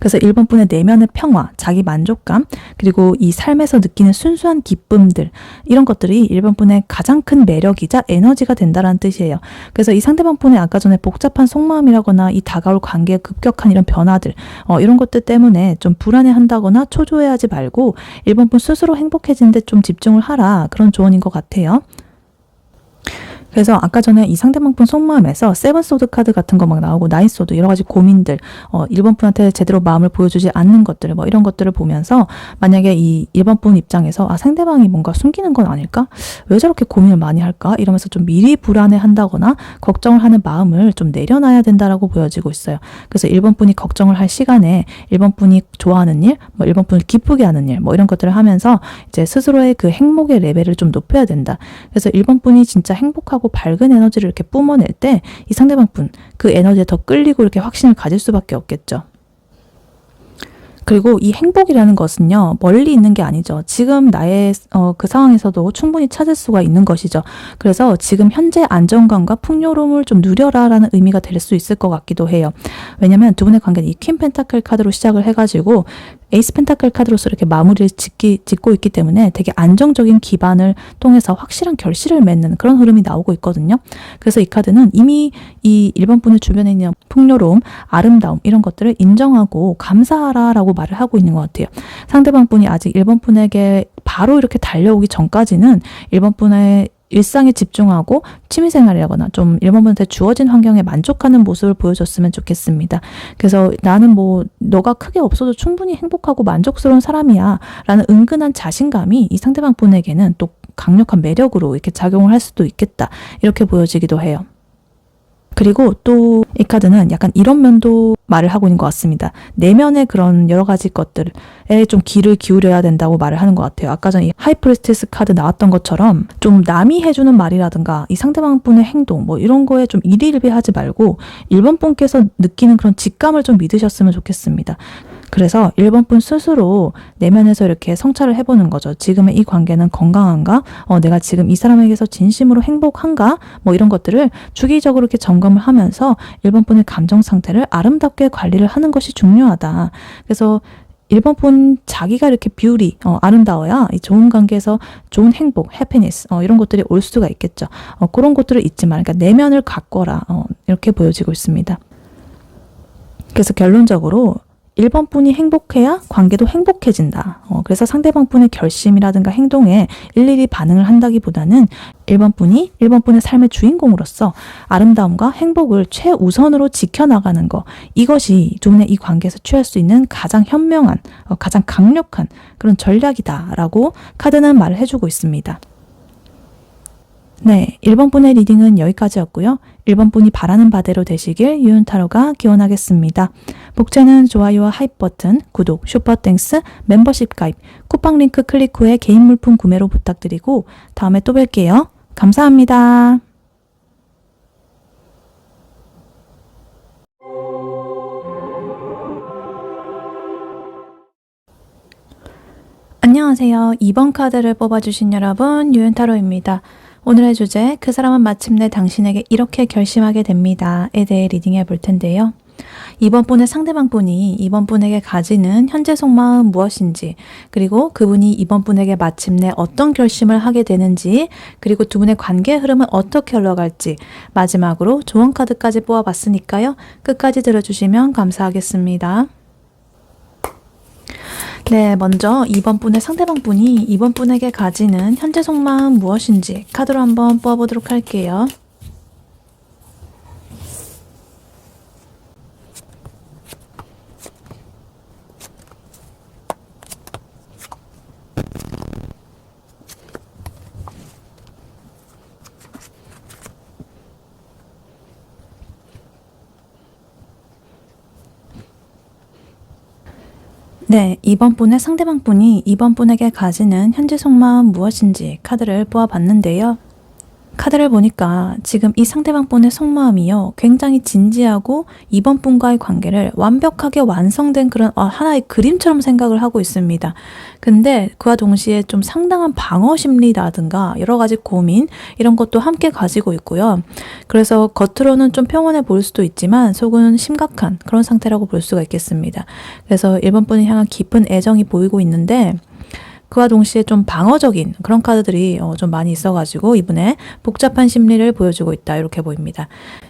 그래서 1번 분의 내면의 평화, 자기 만족감, 그리고 이 삶에서 느끼는 순수한 기쁨들 이런 것들이 1번 분의 가장 큰 매력이자 에너지가 된다는 뜻이에요. 그래서 이 상대방 분의 아까 전에 복잡한 속마음이라거나 이 다가올 관계의 급격한 이런 변화들 이런 것들 때문에 좀 불안해한다거나 초조해하지 말고 1번 분 스스로 행복해지는 데 좀 집중을 하라 그런 조언인 것 같아요. 그래서 아까 전에 이 상대방 분 속마음에서 세븐 소드 카드 같은 거 막 나오고 나인 소드 여러 가지 고민들 1번 분한테 제대로 마음을 보여주지 않는 것들 뭐 이런 것들을 보면서 만약에 이 1번 분 입장에서 상대방이 뭔가 숨기는 건 아닐까? 왜 저렇게 고민을 많이 할까? 이러면서 좀 미리 불안해한다거나 걱정을 하는 마음을 좀 내려놔야 된다라고 보여지고 있어요. 그래서 1번 분이 걱정을 할 시간에 1번 분이 좋아하는 일, 뭐 1번 분을 기쁘게 하는 일, 뭐 이런 것들을 하면서 이제 스스로의 그 행복의 레벨을 좀 높여야 된다. 그래서 1번 분이 진짜 행복하고 밝은 에너지를 이렇게 뿜어낼 때 이 상대방 분 그 에너지에 더 끌리고 이렇게 확신을 가질 수밖에 없겠죠. 그리고 이 행복이라는 것은요, 멀리 있는 게 아니죠. 지금 나의 그 상황에서도 충분히 찾을 수가 있는 것이죠. 그래서 지금 현재 안정감과 풍요로움을 좀 누려라라는 의미가 될 수 있을 것 같기도 해요. 왜냐면 두 분의 관계는 이 퀸 펜타클 카드로 시작을 해가지고 에이스 펜타클 카드로서 이렇게 마무리를 짓고 있기 때문에 되게 안정적인 기반을 통해서 확실한 결실을 맺는 그런 흐름이 나오고 있거든요. 그래서 이 카드는 이미 이 1번 분의 주변에 있는 풍요로움, 아름다움 이런 것들을 인정하고 감사하라라고 말을 하고 있는 것 같아요. 상대방 분이 아직 1번 분에게 바로 이렇게 달려오기 전까지는 1번 분의 일상에 집중하고 취미생활이라거나 좀 1번 분한테 주어진 환경에 만족하는 모습을 보여줬으면 좋겠습니다. 그래서 나는 뭐 너가 크게 없어도 충분히 행복하고 만족스러운 사람이야 라는 은근한 자신감이 이 상대방 분에게는 또 강력한 매력으로 이렇게 작용을 할 수도 있겠다 이렇게 보여지기도 해요. 그리고 또 이 카드는 약간 이런 면도 말을 하고 있는 것 같습니다. 내면의 그런 여러 가지 것들에 좀 귀를 기울여야 된다고 말을 하는 것 같아요. 아까 전에 하이프리스티스 카드 나왔던 것처럼 좀 남이 해주는 말이라든가 이 상대방 분의 행동 뭐 이런 거에 좀 일희일비하지 말고 1번 분께서 느끼는 그런 직감을 좀 믿으셨으면 좋겠습니다. 그래서 1번 분 스스로 내면에서 이렇게 성찰을 해보는 거죠. 지금의 이 관계는 건강한가? 내가 지금 이 사람에게서 진심으로 행복한가? 뭐 이런 것들을 주기적으로 이렇게 점검을 하면서 1번 분의 감정 상태를 아름답게 관리를 하는 것이 중요하다. 그래서 1번 분 자기가 이렇게 뷰티, 아름다워야 이 좋은 관계에서 좋은 행복, 해피니스 이런 것들이 올 수가 있겠죠. 그런 것들을 잊지 마. 그러니까 내면을 가꿔라. 이렇게 보여지고 있습니다. 그래서 결론적으로 1번 분이 행복해야 관계도 행복해진다. 그래서 상대방 분의 결심이라든가 행동에 일일이 반응을 한다기보다는 1번 분이 1번 분의 삶의 주인공으로서 아름다움과 행복을 최우선으로 지켜나가는 거 이것이 두 분의 이 관계에서 취할 수 있는 가장 현명한, 가장 강력한 그런 전략이다라고 카드는 말을 해주고 있습니다. 네, 1번 분의 리딩은 여기까지였고요. 1번 분이 바라는 바대로 되시길 유은타로가 기원하겠습니다. 복제는 좋아요와 하이프 버튼, 구독, 슈퍼땡스, 멤버십 가입, 쿠팡 링크 클릭 후에 개인 물품 구매로 부탁드리고 다음에 또 뵐게요. 감사합니다. 안녕하세요. 2번 카드를 뽑아주신 여러분, 유은타로입니다. 오늘의 주제, 그 사람은 마침내 당신에게 이렇게 결심하게 됩니다에 대해 리딩해 볼 텐데요. 이번 분의 상대방 분이 이번 분에게 가지는 현재 속마음 무엇인지, 그리고 그분이 이번 분에게 마침내 어떤 결심을 하게 되는지, 그리고 두 분의 관계 흐름은 어떻게 흘러갈지, 마지막으로 조언 카드까지 뽑아봤으니까요. 끝까지 들어주시면 감사하겠습니다. 네, 먼저 이번 분의 상대방 분이 이번 분에게 가지는 현재 속마음 무엇인지 카드로 한번 뽑아보도록 할게요. 네, 이번 분의 상대방 분이 이번 분에게 가지는 현재 속마음 무엇인지 카드를 뽑아봤는데요. 카드를 보니까 지금 이 상대방 분의 속마음이요, 굉장히 진지하고 이번 분과의 관계를 완벽하게 완성된 그런 하나의 그림처럼 생각을 하고 있습니다. 근데 그와 동시에 좀 상당한 방어 심리라든가 여러 가지 고민, 이런 것도 함께 가지고 있고요. 그래서 겉으로는 좀 평온해 보일 수도 있지만 속은 심각한 그런 상태라고 볼 수가 있겠습니다. 그래서 1번 분을 향한 깊은 애정이 보이고 있는데, 그와 동시에 좀 방어적인 그런 카드들이 좀 많이 있어가지고 이분의 복잡한 심리를 보여주고 있다, 이렇게 보입니다.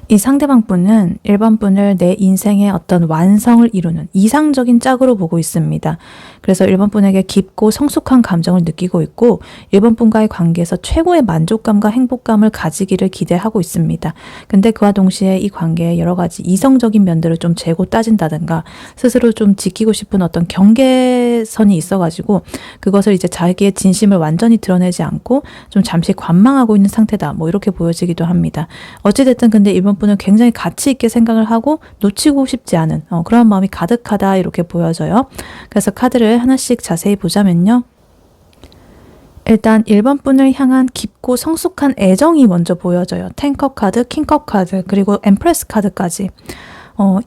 이 상대방 분은 1번 분을 내 인생의 어떤 완성을 이루는 이상적인 짝으로 보고 있습니다. 그래서 1번 분에게 깊고 성숙한 감정을 느끼고 있고 1번 분과의 관계에서 최고의 만족감과 행복감을 가지기를 기대하고 있습니다. 근데 그와 동시에 이 관계에 여러 가지 이성적인 면들을 좀 재고 따진다든가 스스로 좀 지키고 싶은 어떤 경계선이 있어가지고 그것을 이제 자기의 진심을 완전히 드러내지 않고 좀 잠시 관망하고 있는 상태다, 뭐 이렇게 보여지기도 합니다. 어찌됐든 근데 1번 분은 굉장히 가치 있게 생각을 하고 놓치고 싶지 않은 그런 마음이 가득하다, 이렇게 보여져요. 그래서 카드를 하나씩 자세히 보자면요. 일단 1번 분을 향한 깊고 성숙한 애정이 먼저 보여져요. 10컵 카드, 킹컵 카드, 그리고 엠프레스 카드까지.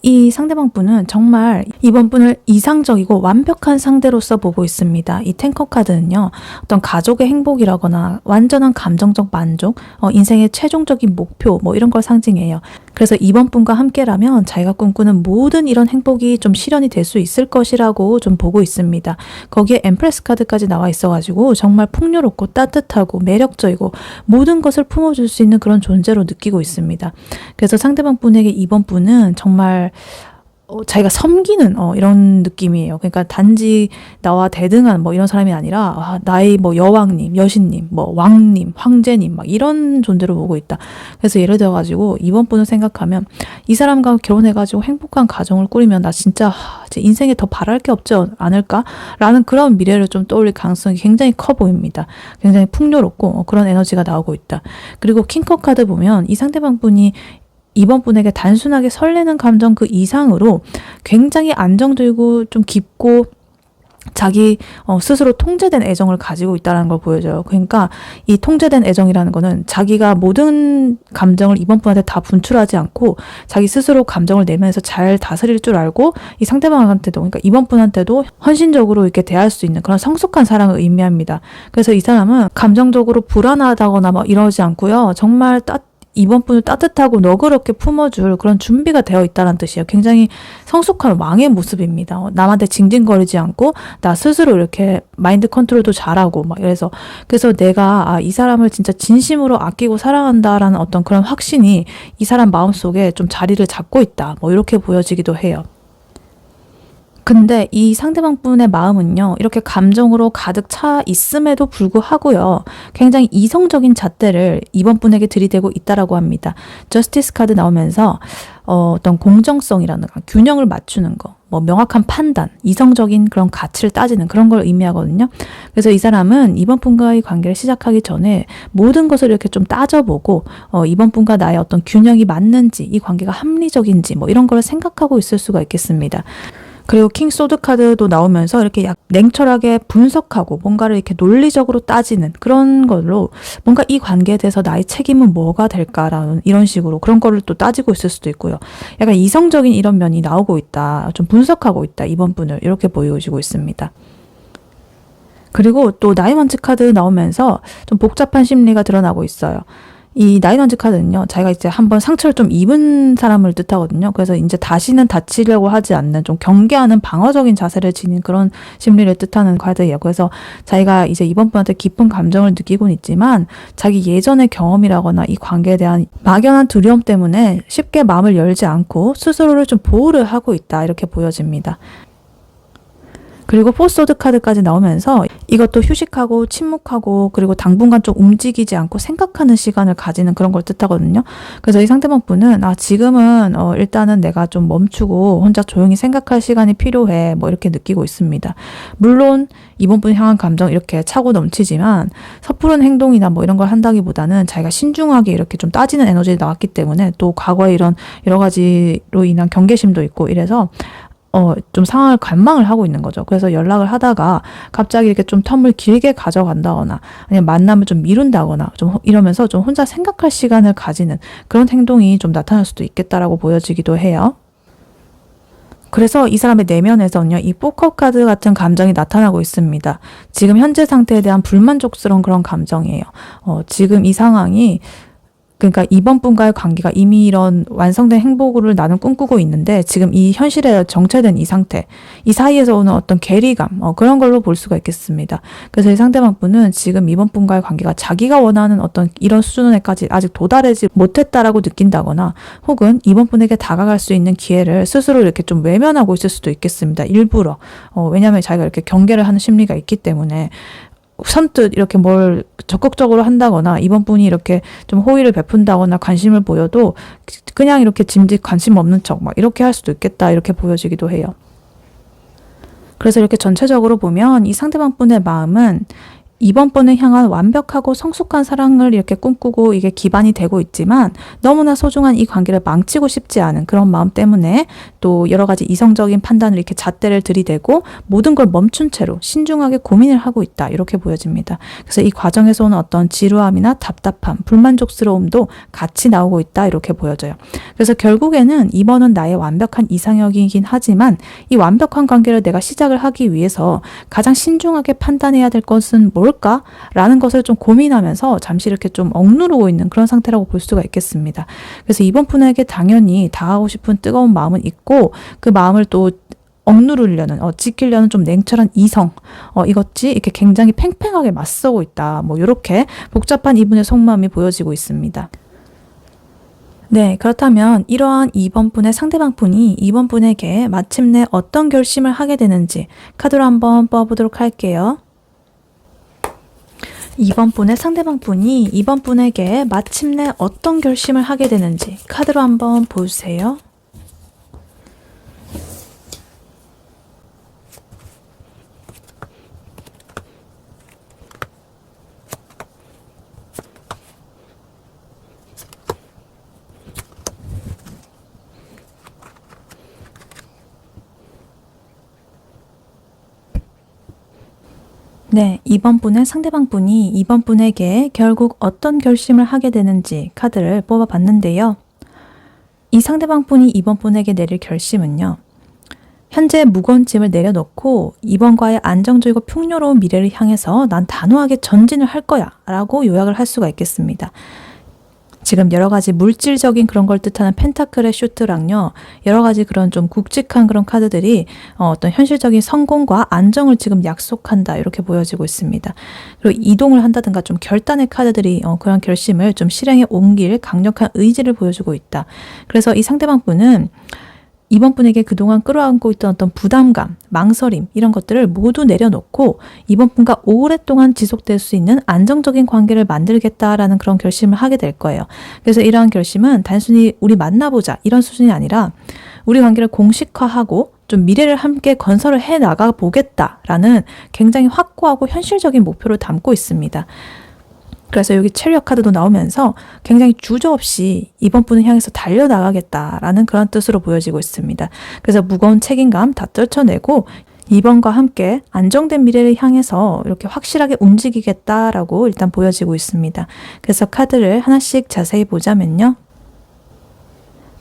이 상대방 분은 정말 이번 분을 이상적이고 완벽한 상대로서 보고 있습니다. 이 10컵 카드는요, 어떤 가족의 행복이라거나 완전한 감정적 만족, 인생의 최종적인 목표, 뭐 이런 걸 상징해요. 그래서 이번 분과 함께라면 자기가 꿈꾸는 모든 이런 행복이 좀 실현이 될 수 있을 것이라고 좀 보고 있습니다. 거기에 엠프레스 카드까지 나와 있어가지고 정말 풍요롭고 따뜻하고 매력적이고 모든 것을 품어줄 수 있는 그런 존재로 느끼고 있습니다. 그래서 상대방 분에게 이번 분은 정말 자기가 섬기는 이런 느낌이에요. 그러니까 단지 나와 대등한 뭐 이런 사람이 아니라 나의 뭐 여왕님, 여신님, 뭐 왕님, 황제님 막 이런 존재로 보고 있다. 그래서 예를 들어가지고 이번 분을 생각하면 이 사람과 결혼해가지고 행복한 가정을 꾸리면 나 진짜 제 인생에 더 바랄 게 없지 않을까? 라는 그런 미래를 좀 떠올릴 가능성이 굉장히 커 보입니다. 굉장히 풍요롭고 그런 에너지가 나오고 있다. 그리고 킹컵 카드 보면 이 상대방 분이 이번 분에게 단순하게 설레는 감정 그 이상으로 굉장히 안정되고 좀 깊고 자기 스스로 통제된 애정을 가지고 있다는 걸 보여줘요. 그러니까 이 통제된 애정이라는 거는 자기가 모든 감정을 이번 분한테 다 분출하지 않고 자기 스스로 감정을 내면서 잘 다스릴 줄 알고 이 상대방한테도, 그러니까 이번 분한테도 헌신적으로 이렇게 대할 수 있는 그런 성숙한 사랑을 의미합니다. 그래서 이 사람은 감정적으로 불안하다거나 막 이러지 않고요. 정말 이번 분을 따뜻하고 너그럽게 품어줄 그런 준비가 되어 있다는 뜻이에요. 굉장히 성숙한 왕의 모습입니다. 남한테 징징거리지 않고 나 스스로 이렇게 마인드 컨트롤도 잘하고 막 이래서, 그래서 내가 이 사람을 진짜 진심으로 아끼고 사랑한다라는 어떤 그런 확신이 이 사람 마음속에 좀 자리를 잡고 있다, 뭐 이렇게 보여지기도 해요. 근데 이 상대방 분의 마음은요, 이렇게 감정으로 가득 차 있음에도 불구하고요, 굉장히 이성적인 잣대를 이번 분에게 들이대고 있다라고 합니다. 저스티스 카드 나오면서 어떤 공정성이라든가 균형을 맞추는 거, 뭐 명확한 판단, 이성적인 그런 가치를 따지는 그런 걸 의미하거든요. 그래서 이 사람은 이번 분과의 관계를 시작하기 전에 모든 것을 이렇게 좀 따져보고 이번 분과 나의 어떤 균형이 맞는지, 이 관계가 합리적인지 뭐 이런 걸 생각하고 있을 수가 있겠습니다. 그리고 킹 소드 카드도 나오면서 이렇게 냉철하게 분석하고 뭔가를 이렇게 논리적으로 따지는 그런 걸로 뭔가 이 관계에 대해서 나의 책임은 뭐가 될까라는 이런 식으로 그런 거를 또 따지고 있을 수도 있고요. 약간 이성적인 이런 면이 나오고 있다, 좀 분석하고 있다, 이번 분을 이렇게 보여지고 있습니다. 그리고 또 나인원즈 카드 나오면서 좀 복잡한 심리가 드러나고 있어요. 이 나인원즈 카드는요, 자기가 이제 한번 상처를 좀 입은 사람을 뜻하거든요. 그래서 이제 다시는 다치려고 하지 않는 좀 경계하는 방어적인 자세를 지닌 그런 심리를 뜻하는 카드예요. 그래서 자기가 이제 이번 분한테 깊은 감정을 느끼고는 있지만 자기 예전의 경험이라거나 이 관계에 대한 막연한 두려움 때문에 쉽게 마음을 열지 않고 스스로를 좀 보호를 하고 있다, 이렇게 보여집니다. 그리고 포소드 카드까지 나오면서 이것도 휴식하고 침묵하고 그리고 당분간 좀 움직이지 않고 생각하는 시간을 가지는 그런 걸 뜻하거든요. 그래서 이 상대방 분은 지금은 일단은 내가 좀 멈추고 혼자 조용히 생각할 시간이 필요해, 뭐 이렇게 느끼고 있습니다. 물론 이번 분 향한 감정 이렇게 차고 넘치지만 섣부른 행동이나 뭐 이런 걸 한다기보다는 자기가 신중하게 이렇게 좀 따지는 에너지가 나왔기 때문에 또 과거에 이런 여러 가지로 인한 경계심도 있고 이래서 좀 상황을 관망을 하고 있는 거죠. 그래서 연락을 하다가 갑자기 이렇게 좀 텀을 길게 가져간다거나 아니면 만남을 좀 미룬다거나 좀 이러면서 좀 혼자 생각할 시간을 가지는 그런 행동이 좀 나타날 수도 있겠다라고 보여지기도 해요. 그래서 이 사람의 내면에서는요, 이 포커 카드 같은 감정이 나타나고 있습니다. 지금 현재 상태에 대한 불만족스러운 그런 감정이에요. 지금 이 상황이 그러니까 이번 분과의 관계가 이미 이런 완성된 행복을 나는 꿈꾸고 있는데 지금 이 현실에 정체된 이 상태, 이 사이에서 오는 어떤 괴리감, 그런 걸로 볼 수가 있겠습니다. 그래서 이 상대방 분은 지금 이번 분과의 관계가 자기가 원하는 어떤 이런 수준에까지 아직 도달하지 못했다라고 느낀다거나 혹은 이번 분에게 다가갈 수 있는 기회를 스스로 이렇게 좀 외면하고 있을 수도 있겠습니다. 일부러. 왜냐하면 자기가 이렇게 경계를 하는 심리가 있기 때문에 선뜻 이렇게 뭘 적극적으로 한다거나 이번 분이 이렇게 좀 호의를 베푼다거나 관심을 보여도 그냥 이렇게 짐짓 관심 없는 척 막 이렇게 할 수도 있겠다, 이렇게 보여지기도 해요. 그래서 이렇게 전체적으로 보면 이 상대방 분의 마음은 이번 분을 향한 완벽하고 성숙한 사랑을 이렇게 꿈꾸고 이게 기반이 되고 있지만 너무나 소중한 이 관계를 망치고 싶지 않은 그런 마음 때문에 또 여러 가지 이성적인 판단을 이렇게 잣대를 들이대고 모든 걸 멈춘 채로 신중하게 고민을 하고 있다, 이렇게 보여집니다. 그래서 이 과정에서 오는 어떤 지루함이나 답답함, 불만족스러움도 같이 나오고 있다, 이렇게 보여져요. 그래서 결국에는 이번은 나의 완벽한 이상형이긴 하지만 이 완벽한 관계를 내가 시작을 하기 위해서 가장 신중하게 판단해야 될 것은 뭘까? 라는 것을 좀 고민하면서 잠시 이렇게 좀 억누르고 있는 그런 상태라고 볼 수가 있겠습니다. 그래서 이번 분에게 당연히 다가가고 싶은 뜨거운 마음은 있고 그 마음을 또 억누르려는, 지키려는 좀 냉철한 이성, 이것이 이렇게 굉장히 팽팽하게 맞서고 있다. 뭐 이렇게 복잡한 이분의 속마음이 보여지고 있습니다. 네, 그렇다면 이러한 2번 분의 상대방 분이 이번 분에게 마침내 어떤 결심을 하게 되는지 카드로 한번 뽑아보도록 할게요. 2번 분의 상대방 분이 이번 분에게 마침내 어떤 결심을 하게 되는지 카드로 한번 보세요. 네, 이번 분의 상대방 분이 이번 분에게 결국 어떤 결심을 하게 되는지 카드를 뽑아봤는데요. 이 상대방 분이 이번 분에게 내릴 결심은요, 현재 무거운 짐을 내려놓고 이번과의 안정적이고 풍요로운 미래를 향해서 난 단호하게 전진을 할 거야 라고 요약을 할 수가 있겠습니다. 지금 여러 가지 물질적인 그런 걸 뜻하는 펜타클의 슈트랑요, 여러 가지 그런 좀 굵직한 그런 카드들이 어떤 현실적인 성공과 안정을 지금 약속한다, 이렇게 보여지고 있습니다. 그리고 이동을 한다든가 좀 결단의 카드들이 그런 결심을 좀 실행에 옮길 강력한 의지를 보여주고 있다. 그래서 이 상대방 분은 이번 분에게 그동안 끌어안고 있던 어떤 부담감, 망설임 이런 것들을 모두 내려놓고 이번 분과 오랫동안 지속될 수 있는 안정적인 관계를 만들겠다라는 그런 결심을 하게 될 거예요. 그래서 이러한 결심은 단순히 우리 만나보자 이런 수준이 아니라 우리 관계를 공식화하고 좀 미래를 함께 건설을 해 나가 보겠다라는 굉장히 확고하고 현실적인 목표를 담고 있습니다. 그래서 여기 체력 카드도 나오면서 굉장히 주저없이 이번 분을 향해서 달려나가겠다라는 그런 뜻으로 보여지고 있습니다. 그래서 무거운 책임감 다 떨쳐내고 이번과 함께 안정된 미래를 향해서 이렇게 확실하게 움직이겠다라고 일단 보여지고 있습니다. 그래서 카드를 하나씩 자세히 보자면요.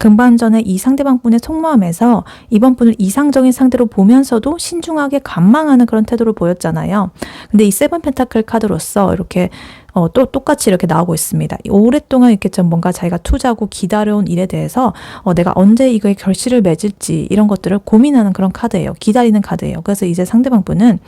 금반전의 이 상대방 분의 속마음에서 이번 분을 이상적인 상대로 보면서도 신중하게 관망하는 그런 태도를 보였잖아요. 근데 이 세븐 펜타클 카드로서 이렇게 또 똑같이 이렇게 나오고 있습니다. 오랫동안 이렇게 좀 뭔가 자기가 투자하고 기다려온 일에 대해서 내가 언제 이거에 결실을 맺을지 이런 것들을 고민하는 그런 카드예요. 기다리는 카드예요. 그래서 이제 상대방 분은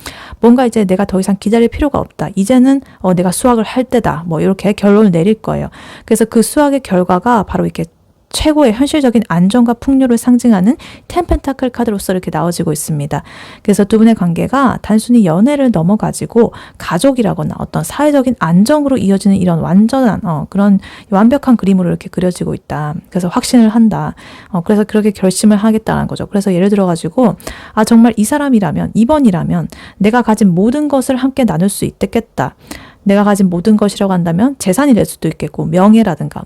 뭔가 이제 내가 더 이상 기다릴 필요가 없다. 이제는 내가 수확을 할 때다. 뭐 이렇게 결론을 내릴 거예요. 그래서 그 수확의 결과가 바로 이렇게 최고의 현실적인 안정과 풍요를 상징하는 텐 펜타클 카드로서 이렇게 나와지고 있습니다. 그래서 두 분의 관계가 단순히 연애를 넘어가지고 가족이라거나 어떤 사회적인 안정으로 이어지는 이런 완전한 그런 완벽한 그림으로 이렇게 그려지고 있다. 그래서 확신을 한다. 그래서 그렇게 결심을 하겠다는 거죠. 그래서 예를 들어가지고 정말 이 사람이라면 2번이라면 내가 가진 모든 것을 함께 나눌 수 있겠다. 내가 가진 모든 것이라고 한다면 재산이 될 수도 있겠고 명예라든가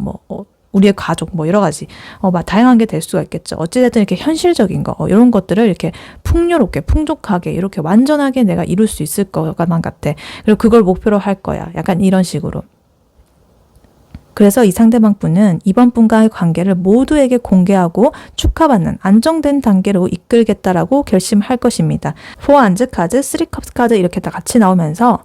우리의 가족 여러 가지 다양한 게 될 수가 있겠죠. 어찌됐든 이렇게 현실적인 거 이런 것들을 이렇게 풍요롭게 풍족하게 이렇게 완전하게 내가 이룰 수 있을 것만 같아. 그리고 그걸 목표로 할 거야. 약간 이런 식으로. 그래서 이 상대방 분은 이번 분과의 관계를 모두에게 공개하고 축하받는 안정된 단계로 이끌겠다라고 결심할 것입니다. 4안즈 카드, 3컵스 카드 이렇게 다 같이 나오면서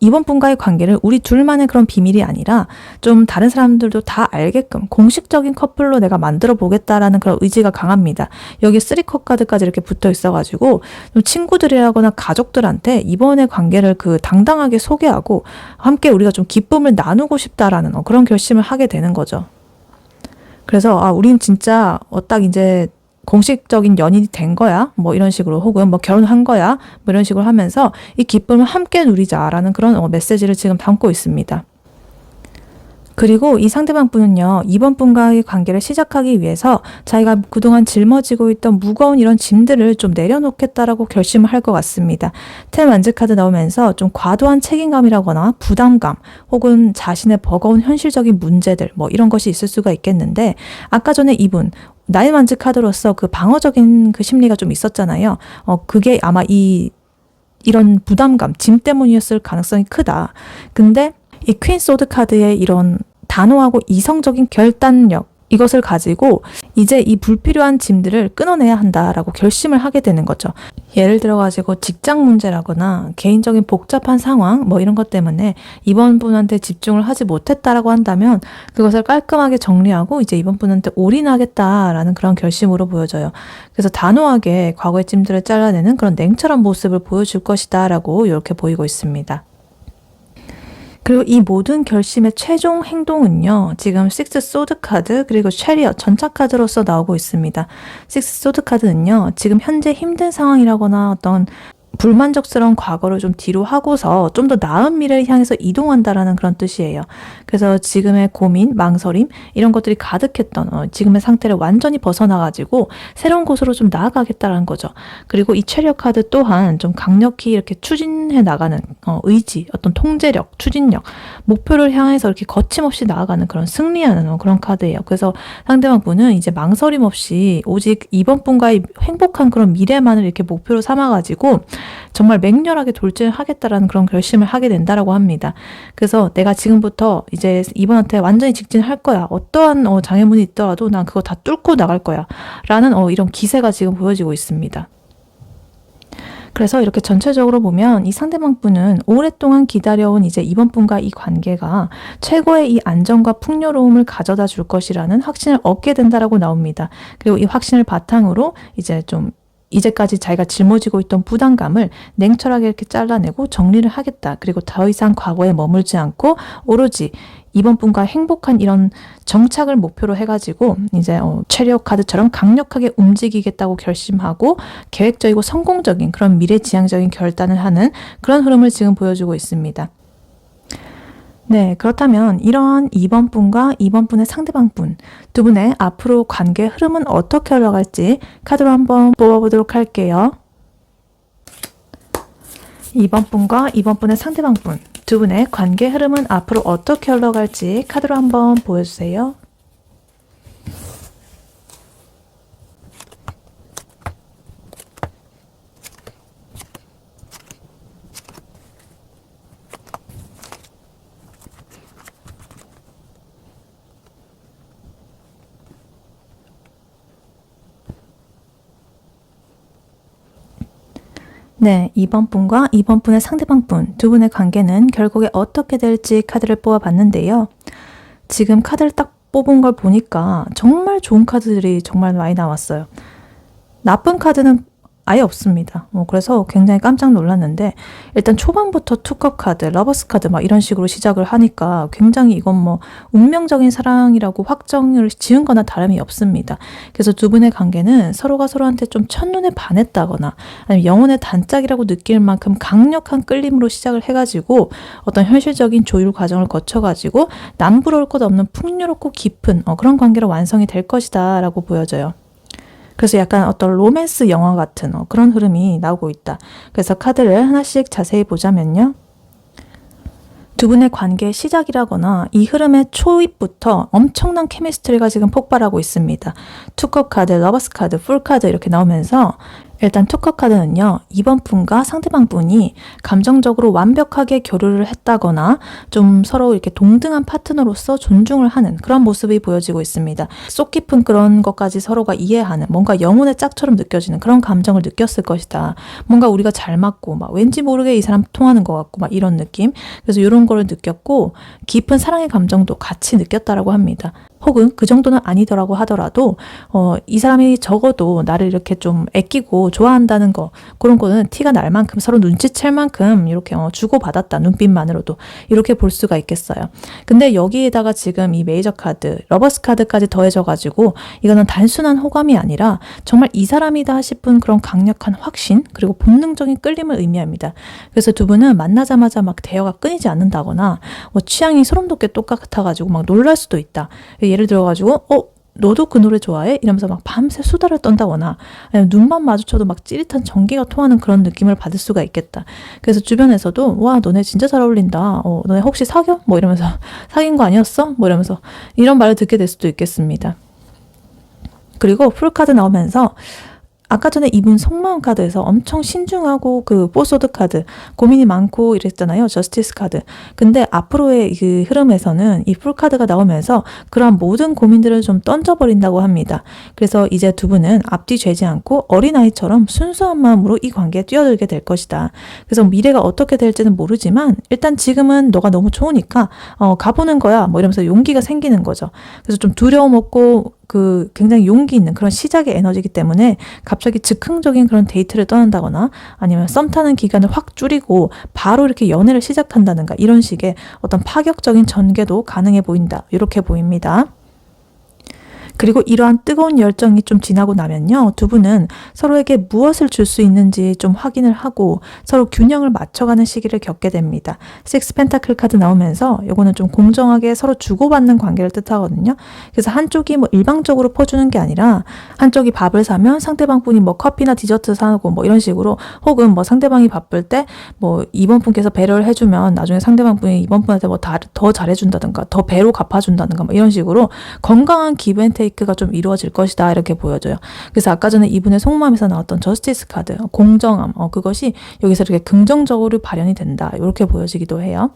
이번 분과의 관계를 우리 둘만의 그런 비밀이 아니라 좀 다른 사람들도 다 알게끔 공식적인 커플로 내가 만들어 보겠다라는 그런 의지가 강합니다. 여기 3컵 카드까지 이렇게 붙어 있어가지고 좀 친구들이라거나 가족들한테 이번의 관계를 당당하게 소개하고 함께 우리가 좀 기쁨을 나누고 싶다라는 그런 결심을 하게 되는 거죠. 그래서 우린 진짜 딱 이제 공식적인 연인이 된 거야. 이런 식으로 혹은 결혼한 거야. 이런 식으로 하면서 이 기쁨을 함께 누리자라는 그런 메시지를 지금 담고 있습니다. 그리고 이 상대방 분은요. 이번 분과의 관계를 시작하기 위해서 자기가 그동안 짊어지고 있던 무거운 이런 짐들을 좀 내려놓겠다라고 결심을 할 것 같습니다. 텐 완즈 카드 나오면서 좀 과도한 책임감이라거나 부담감 혹은 자신의 버거운 현실적인 문제들 이런 것이 있을 수가 있겠는데 아까 전에 이분 나인 완즈 카드로서 그 방어적인 그 심리가 좀 있었잖아요. 그게 아마 이런 부담감, 짐 때문이었을 가능성이 크다. 근데 이 퀸 소드 카드의 이런 단호하고 이성적인 결단력 이것을 가지고 이제 이 불필요한 짐들을 끊어내야 한다라고 결심을 하게 되는 거죠. 예를 들어가지고 직장 문제라거나 개인적인 복잡한 상황 이런 것 때문에 이번 분한테 집중을 하지 못했다라고 한다면 그것을 깔끔하게 정리하고 이제 이번 분한테 올인하겠다라는 그런 결심으로 보여져요. 그래서 단호하게 과거의 짐들을 잘라내는 그런 냉철한 모습을 보여줄 것이다 라고 이렇게 보이고 있습니다. 그리고 이 모든 결심의 최종 행동은요. 지금 6 소드 카드 그리고 체리엇 전차 카드로서 나오고 있습니다. 6 소드 카드는요. 지금 현재 힘든 상황이라거나 어떤 불만족스러운 과거를 좀 뒤로 하고서 좀 더 나은 미래를 향해서 이동한다라는 그런 뜻이에요. 그래서 지금의 고민, 망설임 이런 것들이 가득했던 지금의 상태를 완전히 벗어나가지고 새로운 곳으로 좀 나아가겠다라는 거죠. 그리고 이 체리엇 카드 또한 좀 강력히 이렇게 추진해 나가는 의지, 어떤 통제력, 추진력, 목표를 향해서 이렇게 거침없이 나아가는 그런 승리하는 그런 카드예요. 그래서 상대방 분은 이제 망설임 없이 오직 이번 분과의 행복한 그런 미래만을 이렇게 목표로 삼아가지고 정말 맹렬하게 돌진하겠다라는 그런 결심을 하게 된다라고 합니다. 그래서 내가 지금부터 이제 이번한테 완전히 직진할 거야. 어떠한 장애물이 있더라도 난 그거 다 뚫고 나갈 거야. 라는 이런 기세가 지금 보여지고 있습니다. 그래서 이렇게 전체적으로 보면 이 상대방 분은 오랫동안 기다려온 이제 이번 분과 이 관계가 최고의 이 안정과 풍요로움을 가져다 줄 것이라는 확신을 얻게 된다라고 나옵니다. 그리고 이 확신을 바탕으로 이제까지 자기가 짊어지고 있던 부담감을 냉철하게 이렇게 잘라내고 정리를 하겠다. 그리고 더 이상 과거에 머물지 않고 오로지 이번 분과 행복한 이런 정착을 목표로 해가지고 이제 체리엇 카드처럼 강력하게 움직이겠다고 결심하고 계획적이고 성공적인 그런 미래지향적인 결단을 하는 그런 흐름을 지금 보여주고 있습니다. 네, 그렇다면 이러한 2번 분과 2번 분의 상대방 분, 두 분의 앞으로 관계 흐름은 어떻게 흘러갈지 카드로 한번 뽑아보도록 할게요. 2번 분과 2번 분의 상대방 분, 두 분의 관계 흐름은 앞으로 어떻게 흘러갈지 카드로 한번 보여주세요. 네, 이번 분과 이번 분의 상대방 분 두 분의 관계는 결국에 어떻게 될지 카드를 뽑아봤는데요. 지금 카드를 딱 뽑은 걸 보니까 정말 좋은 카드들이 정말 많이 나왔어요. 나쁜 카드는 아예 없습니다. 그래서 굉장히 깜짝 놀랐는데 일단 초반부터 투컵 카드, 러버스 카드 막 이런 식으로 시작을 하니까 굉장히 이건 뭐 운명적인 사랑이라고 확정을 지은 거나 다름이 없습니다. 그래서 두 분의 관계는 서로가 서로한테 좀 첫눈에 반했다거나 아니면 영혼의 단짝이라고 느낄 만큼 강력한 끌림으로 시작을 해가지고 어떤 현실적인 조율 과정을 거쳐가지고 남부러울 것 없는 풍요롭고 깊은 그런 관계로 완성이 될 것이다 라고 보여져요. 그래서 약간 어떤 로맨스 영화 같은 그런 흐름이 나오고 있다. 그래서 카드를 하나씩 자세히 보자면요. 두 분의 관계의 시작이라거나 이 흐름의 초입부터 엄청난 케미스트리가 지금 폭발하고 있습니다. 투컵 카드, 러버스 카드, 풀 카드 이렇게 나오면서 일단 투컵 카드는요. 이번 분과 상대방 분이 감정적으로 완벽하게 교류를 했다거나 좀 서로 이렇게 동등한 파트너로서 존중을 하는 그런 모습이 보여지고 있습니다. 속 깊은 그런 것까지 서로가 이해하는 뭔가 영혼의 짝처럼 느껴지는 그런 감정을 느꼈을 것이다. 뭔가 우리가 잘 맞고 막 왠지 모르게 이 사람 통하는 것 같고 막 이런 느낌. 그래서 이런 거를 느꼈고 깊은 사랑의 감정도 같이 느꼈다라고 합니다. 혹은 그 정도는 아니더라고 하더라도 이 사람이 적어도 나를 이렇게 좀 아끼고 좋아한다는 거 그런 거는 티가 날 만큼 서로 눈치챌 만큼 이렇게 주고받았다 눈빛만으로도 이렇게 볼 수가 있겠어요. 근데 여기에다가 지금 이 메이저 카드, 러버스 카드까지 더해져 가지고 이거는 단순한 호감이 아니라 정말 이 사람이다 싶은 그런 강력한 확신 그리고 본능적인 끌림을 의미합니다. 그래서 두 분은 만나자마자 막 대화가 끊이지 않는다거나 취향이 소름 돋게 똑같아가지고 막 놀랄 수도 있다. 예를 들어가지고 너도 그 노래 좋아해? 이러면서 막 밤새 수다를 떤다거나 아니면 눈만 마주쳐도 막 찌릿한 전기가 통하는 그런 느낌을 받을 수가 있겠다. 그래서 주변에서도 와 너네 진짜 잘 어울린다. 너네 혹시 사겨? 뭐 이러면서 사귄 거 아니었어? 뭐 이러면서 이런 말을 듣게 될 수도 있겠습니다. 그리고 풀카드 나오면서 아까 전에 이분 속마음 카드에서 엄청 신중하고 그 포소드 카드 고민이 많고 이랬잖아요. 저스티스 카드. 근데 앞으로의 그 흐름에서는 이 풀 카드가 나오면서 그런 모든 고민들을 좀 던져버린다고 합니다. 그래서 이제 두 분은 앞뒤 죄지 않고 어린아이처럼 순수한 마음으로 이 관계에 뛰어들게 될 것이다. 그래서 미래가 어떻게 될지는 모르지만 일단 지금은 너가 너무 좋으니까 가보는 거야. 뭐 이러면서 용기가 생기는 거죠. 그래서 좀 두려움 없고 굉장히 용기 있는 그런 시작의 에너지이기 때문에 갑자기 즉흥적인 그런 데이트를 떠난다거나 아니면 썸 타는 기간을 확 줄이고 바로 이렇게 연애를 시작한다든가 이런 식의 어떤 파격적인 전개도 가능해 보인다. 이렇게 보입니다. 그리고 이러한 뜨거운 열정이 좀 지나고 나면요. 두 분은 서로에게 무엇을 줄 수 있는지 좀 확인을 하고 서로 균형을 맞춰가는 시기를 겪게 됩니다. 식스 펜타클 카드 나오면서 이거는 좀 공정하게 서로 주고받는 관계를 뜻하거든요. 그래서 한쪽이 뭐 일방적으로 퍼주는 게 아니라 한쪽이 밥을 사면 상대방 분이 뭐 커피나 디저트 사고 뭐 이런 식으로 혹은 뭐 상대방이 바쁠 때 뭐 이번 분께서 배려를 해주면 나중에 상대방 분이 이번 분한테 뭐 더 잘해준다든가 더 배로 갚아준다든가 뭐 이런 식으로 건강한 기브앤테이크가 좀 이루어질 것이다 이렇게 보여져요. 그래서 아까 전에 이분의 속마음에서 나왔던 저스티스 카드 공정함 그것이 여기서 이렇게 긍정적으로 발현이 된다 이렇게 보여지기도 해요.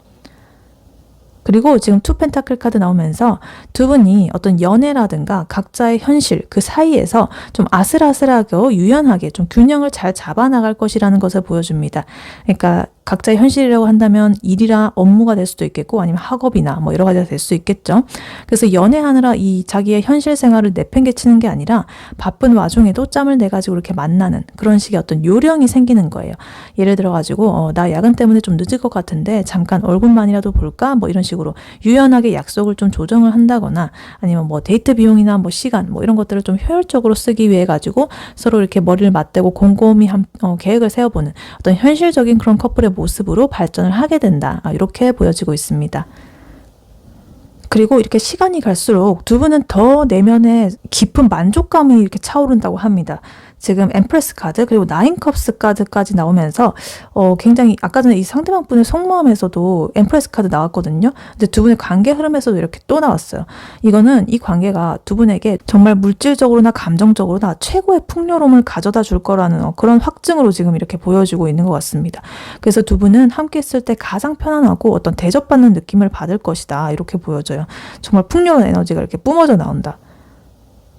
그리고 지금 투 펜타클 카드 나오면서 두 분이 어떤 연애라든가 각자의 현실 그 사이에서 좀 아슬아슬하게 유연하게 좀 균형을 잘 잡아나갈 것이라는 것을 보여줍니다. 그러니까 각자의 현실이라고 한다면 일이라 업무가 될 수도 있겠고 아니면 학업이나 뭐 여러 가지가 될 수 있겠죠. 그래서 연애하느라 이 자기의 현실 생활을 내팽개치는 게 아니라 바쁜 와중에도 짬을 내가지고 이렇게 만나는 그런 식의 어떤 요령이 생기는 거예요. 예를 들어가지고 나 야근 때문에 좀 늦을 것 같은데 잠깐 얼굴만이라도 볼까? 뭐 이런 식으로 유연하게 약속을 좀 조정을 한다거나 아니면 뭐 데이트 비용이나 뭐 시간 뭐 이런 것들을 좀 효율적으로 쓰기 위해 가지고 서로 이렇게 머리를 맞대고 곰곰이 계획을 세워보는 어떤 현실적인 그런 커플의 모습으로 발전을 하게 된다. 이렇게 보여지고 있습니다. 그리고 이렇게 시간이 갈수록 두 분은 더 내면에 깊은 만족감이 이렇게 차오른다고 합니다. 지금 엠프레스 카드 그리고 나인 컵스 카드까지 나오면서 굉장히 아까 전에 이 상대방 분의 속마음에서도 엠프레스 카드 나왔거든요. 근데 두 분의 관계 흐름에서도 이렇게 또 나왔어요. 이거는 이 관계가 두 분에게 정말 물질적으로나 감정적으로나 최고의 풍요로움을 가져다 줄 거라는 그런 확증으로 지금 이렇게 보여지고 있는 것 같습니다. 그래서 두 분은 함께 있을 때 가장 편안하고 어떤 대접받는 느낌을 받을 것이다. 이렇게 보여져요. 정말 풍요로운 에너지가 이렇게 뿜어져 나온다.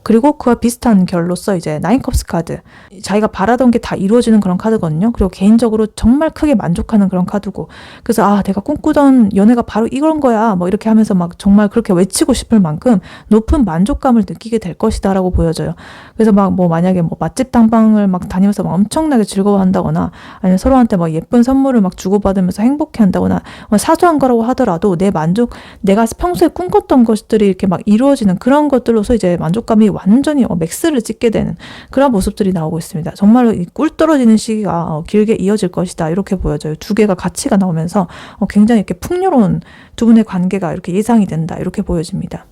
그리고 그와 비슷한 결로서 이제 나인컵스 카드. 자기가 바라던 게 다 이루어지는 그런 카드거든요. 그리고 개인적으로 정말 크게 만족하는 그런 카드고. 그래서 내가 꿈꾸던 연애가 바로 이런 거야. 뭐 이렇게 하면서 막 정말 그렇게 외치고 싶을 만큼 높은 만족감을 느끼게 될 것이다라고 보여져요. 그래서 막 뭐 만약에 뭐 맛집 당방을 막 다니면서 막 엄청나게 즐거워한다거나 아니면 서로한테 막 예쁜 선물을 막 주고받으면서 행복해한다거나 뭐 사소한 거라고 하더라도 내가 평소에 꿈꿨던 것들이 이렇게 막 이루어지는 그런 것들로서 이제 만족감이 완전히 맥스를 찍게 되는 그런 모습들이 나오고 있습니다. 정말로 이 꿀 떨어지는 시기가 길게 이어질 것이다 이렇게 보여져요. 두 개가 가치가 나오면서 굉장히 이렇게 풍요로운 두 분의 관계가 이렇게 예상이 된다 이렇게 보여집니다.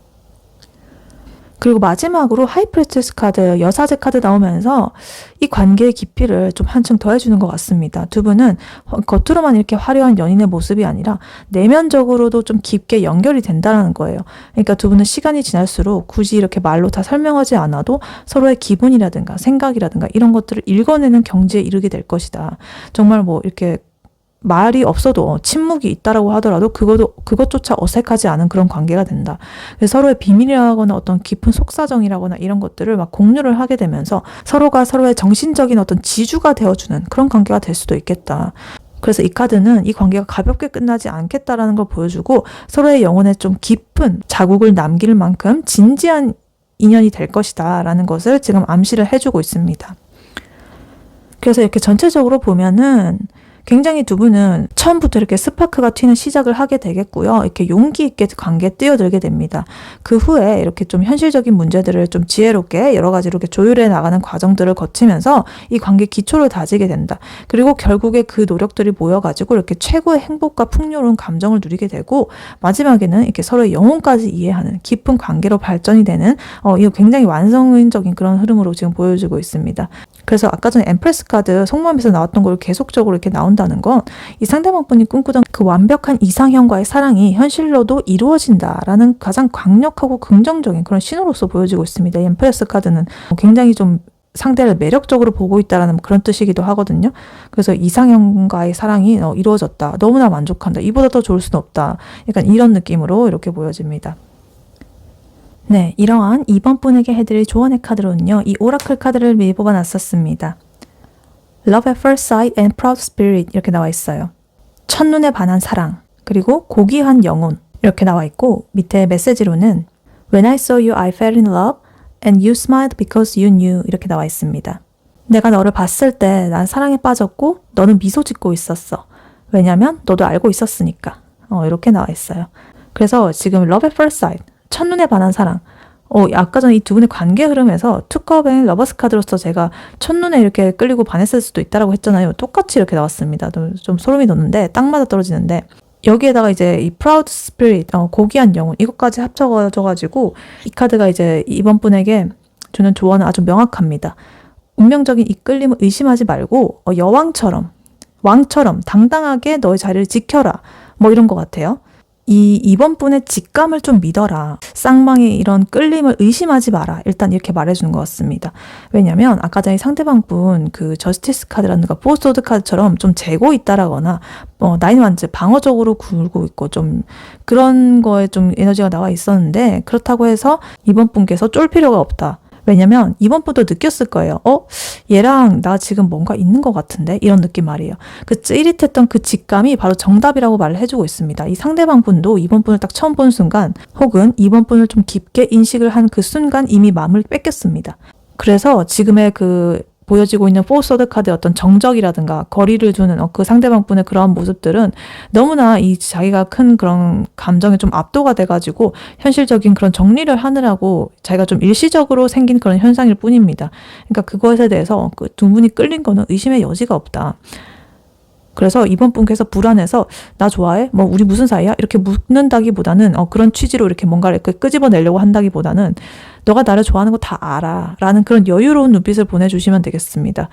그리고 마지막으로 하이프리스티스 카드, 여사제 카드 나오면서 이 관계의 깊이를 좀 한층 더해주는 것 같습니다. 두 분은 겉으로만 이렇게 화려한 연인의 모습이 아니라 내면적으로도 좀 깊게 연결이 된다는 거예요. 그러니까 두 분은 시간이 지날수록 굳이 이렇게 말로 다 설명하지 않아도 서로의 기분이라든가 생각이라든가 이런 것들을 읽어내는 경지에 이르게 될 것이다. 정말 뭐 이렇게 말이 없어도 침묵이 있다라고 하더라도 그것조차 어색하지 않은 그런 관계가 된다. 그래서 서로의 비밀이라거나 어떤 깊은 속사정이라거나 이런 것들을 막 공유를 하게 되면서 서로가 서로의 정신적인 어떤 지주가 되어주는 그런 관계가 될 수도 있겠다. 그래서 이 카드는 이 관계가 가볍게 끝나지 않겠다라는 걸 보여주고 서로의 영혼에 좀 깊은 자국을 남길 만큼 진지한 인연이 될 것이다 라는 것을 지금 암시를 해주고 있습니다. 그래서 이렇게 전체적으로 보면은 굉장히 두 분은 처음부터 이렇게 스파크가 튀는 시작을 하게 되겠고요. 이렇게 용기 있게 관계에 뛰어들게 됩니다. 그 후에 이렇게 좀 현실적인 문제들을 좀 지혜롭게 여러 가지로 이렇게 조율해 나가는 과정들을 거치면서 이 관계 기초를 다지게 된다. 그리고 결국에 그 노력들이 모여가지고 이렇게 최고의 행복과 풍요로운 감정을 누리게 되고 마지막에는 이렇게 서로의 영혼까지 이해하는 깊은 관계로 발전이 되는 이거 굉장히 완성적인 그런 흐름으로 지금 보여지고 있습니다. 그래서 아까 전에 엠프레스 카드 속마음에서 나왔던 걸 계속적으로 이렇게 나온다는 건 이 상대방분이 꿈꾸던 그 완벽한 이상형과의 사랑이 현실로도 이루어진다라는 가장 강력하고 긍정적인 그런 신호로서 보여지고 있습니다. 이 엠프레스 카드는 굉장히 좀 상대를 매력적으로 보고 있다라는 그런 뜻이기도 하거든요. 그래서 이상형과의 사랑이 이루어졌다. 너무나 만족한다. 이보다 더 좋을 수는 없다. 약간 이런 느낌으로 이렇게 보여집니다. 네, 이러한 2번 분에게 해드릴 조언의 카드로는요. 이 오라클 카드를 미리 뽑아놨었습니다. Love at first sight and proud spirit 이렇게 나와 있어요. 첫눈에 반한 사랑, 그리고 고귀한 영혼 이렇게 나와 있고 밑에 메시지로는 When I saw you, I fell in love and you smiled because you knew 이렇게 나와 있습니다. 내가 너를 봤을 때 난 사랑에 빠졌고 너는 미소 짓고 있었어. 왜냐면 너도 알고 있었으니까. 이렇게 나와 있어요. 그래서 지금 Love at first sight 첫눈에 반한 사랑. 아까 전에 이 두 분의 관계 흐름에서 투컵의 러버스 카드로서 제가 첫눈에 이렇게 끌리고 반했을 수도 있다라고 했잖아요. 똑같이 이렇게 나왔습니다. 좀 소름이 돋는데 딱 맞아 떨어지는데 여기에다가 이제 이 프라우드 스피릿, 고귀한 영혼 이것까지 합쳐져가지고 이 카드가 이제 이번 분에게 주는 조언은 아주 명확합니다. 운명적인 이끌림을 의심하지 말고 왕처럼 당당하게 너의 자리를 지켜라. 뭐 이런 것 같아요. 이번 분의 직감을 좀 믿어라. 쌍방의 이런 끌림을 의심하지 마라. 일단 이렇게 말해주는 것 같습니다. 왜냐면 아까 전에 상대방 분 그 저스티스 카드라든가 포스워드 카드처럼 좀 재고 있다라거나 나인 완즈 방어적으로 굴고 있고 좀 그런 거에 좀 에너지가 나와 있었는데 그렇다고 해서 이번 분께서 쫄 필요가 없다. 왜냐면 이번 분도 느꼈을 거예요. 얘랑 나 지금 뭔가 있는 것 같은데? 이런 느낌 말이에요. 그 찌릿했던 그 직감이 바로 정답이라고 말을 해주고 있습니다. 이 상대방 분도 이번 분을 딱 처음 본 순간 혹은 이번 분을 좀 깊게 인식을 한 그 순간 이미 마음을 뺏겼습니다. 그래서 지금의 그 보여지고 있는 포스워드 카드의 어떤 정적이라든가 거리를 두는 그 상대방 분의 그러한 모습들은 너무나 이 자기가 큰 그런 감정에 좀 압도가 돼가지고 현실적인 그런 정리를 하느라고 자기가 좀 일시적으로 생긴 그런 현상일 뿐입니다. 그러니까 그것에 대해서 그 두 분이 끌린 거는 의심의 여지가 없다. 그래서 이번 분께서 불안해서 나 좋아해? 뭐 우리 무슨 사이야? 이렇게 묻는다기보다는 그런 취지로 이렇게 뭔가를 끄집어내려고 한다기보다는 너가 나를 좋아하는 거 다 알아 라는 그런 여유로운 눈빛을 보내주시면 되겠습니다.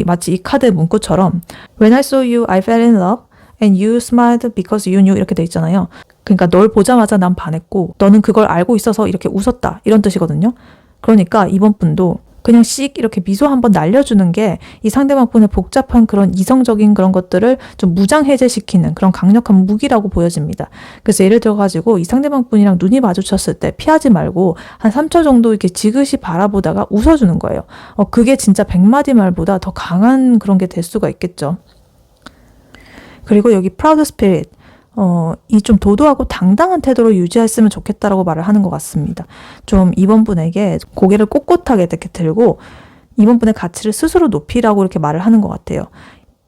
마치 이 카드의 문구처럼 When I saw you, I fell in love and you smiled because you knew 이렇게 돼 있잖아요. 그러니까 널 보자마자 난 반했고 너는 그걸 알고 있어서 이렇게 웃었다 이런 뜻이거든요. 그러니까 이번 분도 그냥 씩 이렇게 미소 한번 날려주는 게 이 상대방 분의 복잡한 그런 이성적인 그런 것들을 좀 무장해제시키는 그런 강력한 무기라고 보여집니다. 그래서 예를 들어가지고 이 상대방 분이랑 눈이 마주쳤을 때 피하지 말고 한 3초 정도 이렇게 지그시 바라보다가 웃어주는 거예요. 그게 진짜 100마디 말보다 더 강한 그런 게 될 수가 있겠죠. 그리고 여기 proud spirit, 이 좀 도도하고 당당한 태도로 유지했으면 좋겠다라고 말을 하는 것 같습니다. 좀 이번 분에게 고개를 꼿꼿하게 이렇게 들고 이번 분의 가치를 스스로 높이라고 이렇게 말을 하는 것 같아요.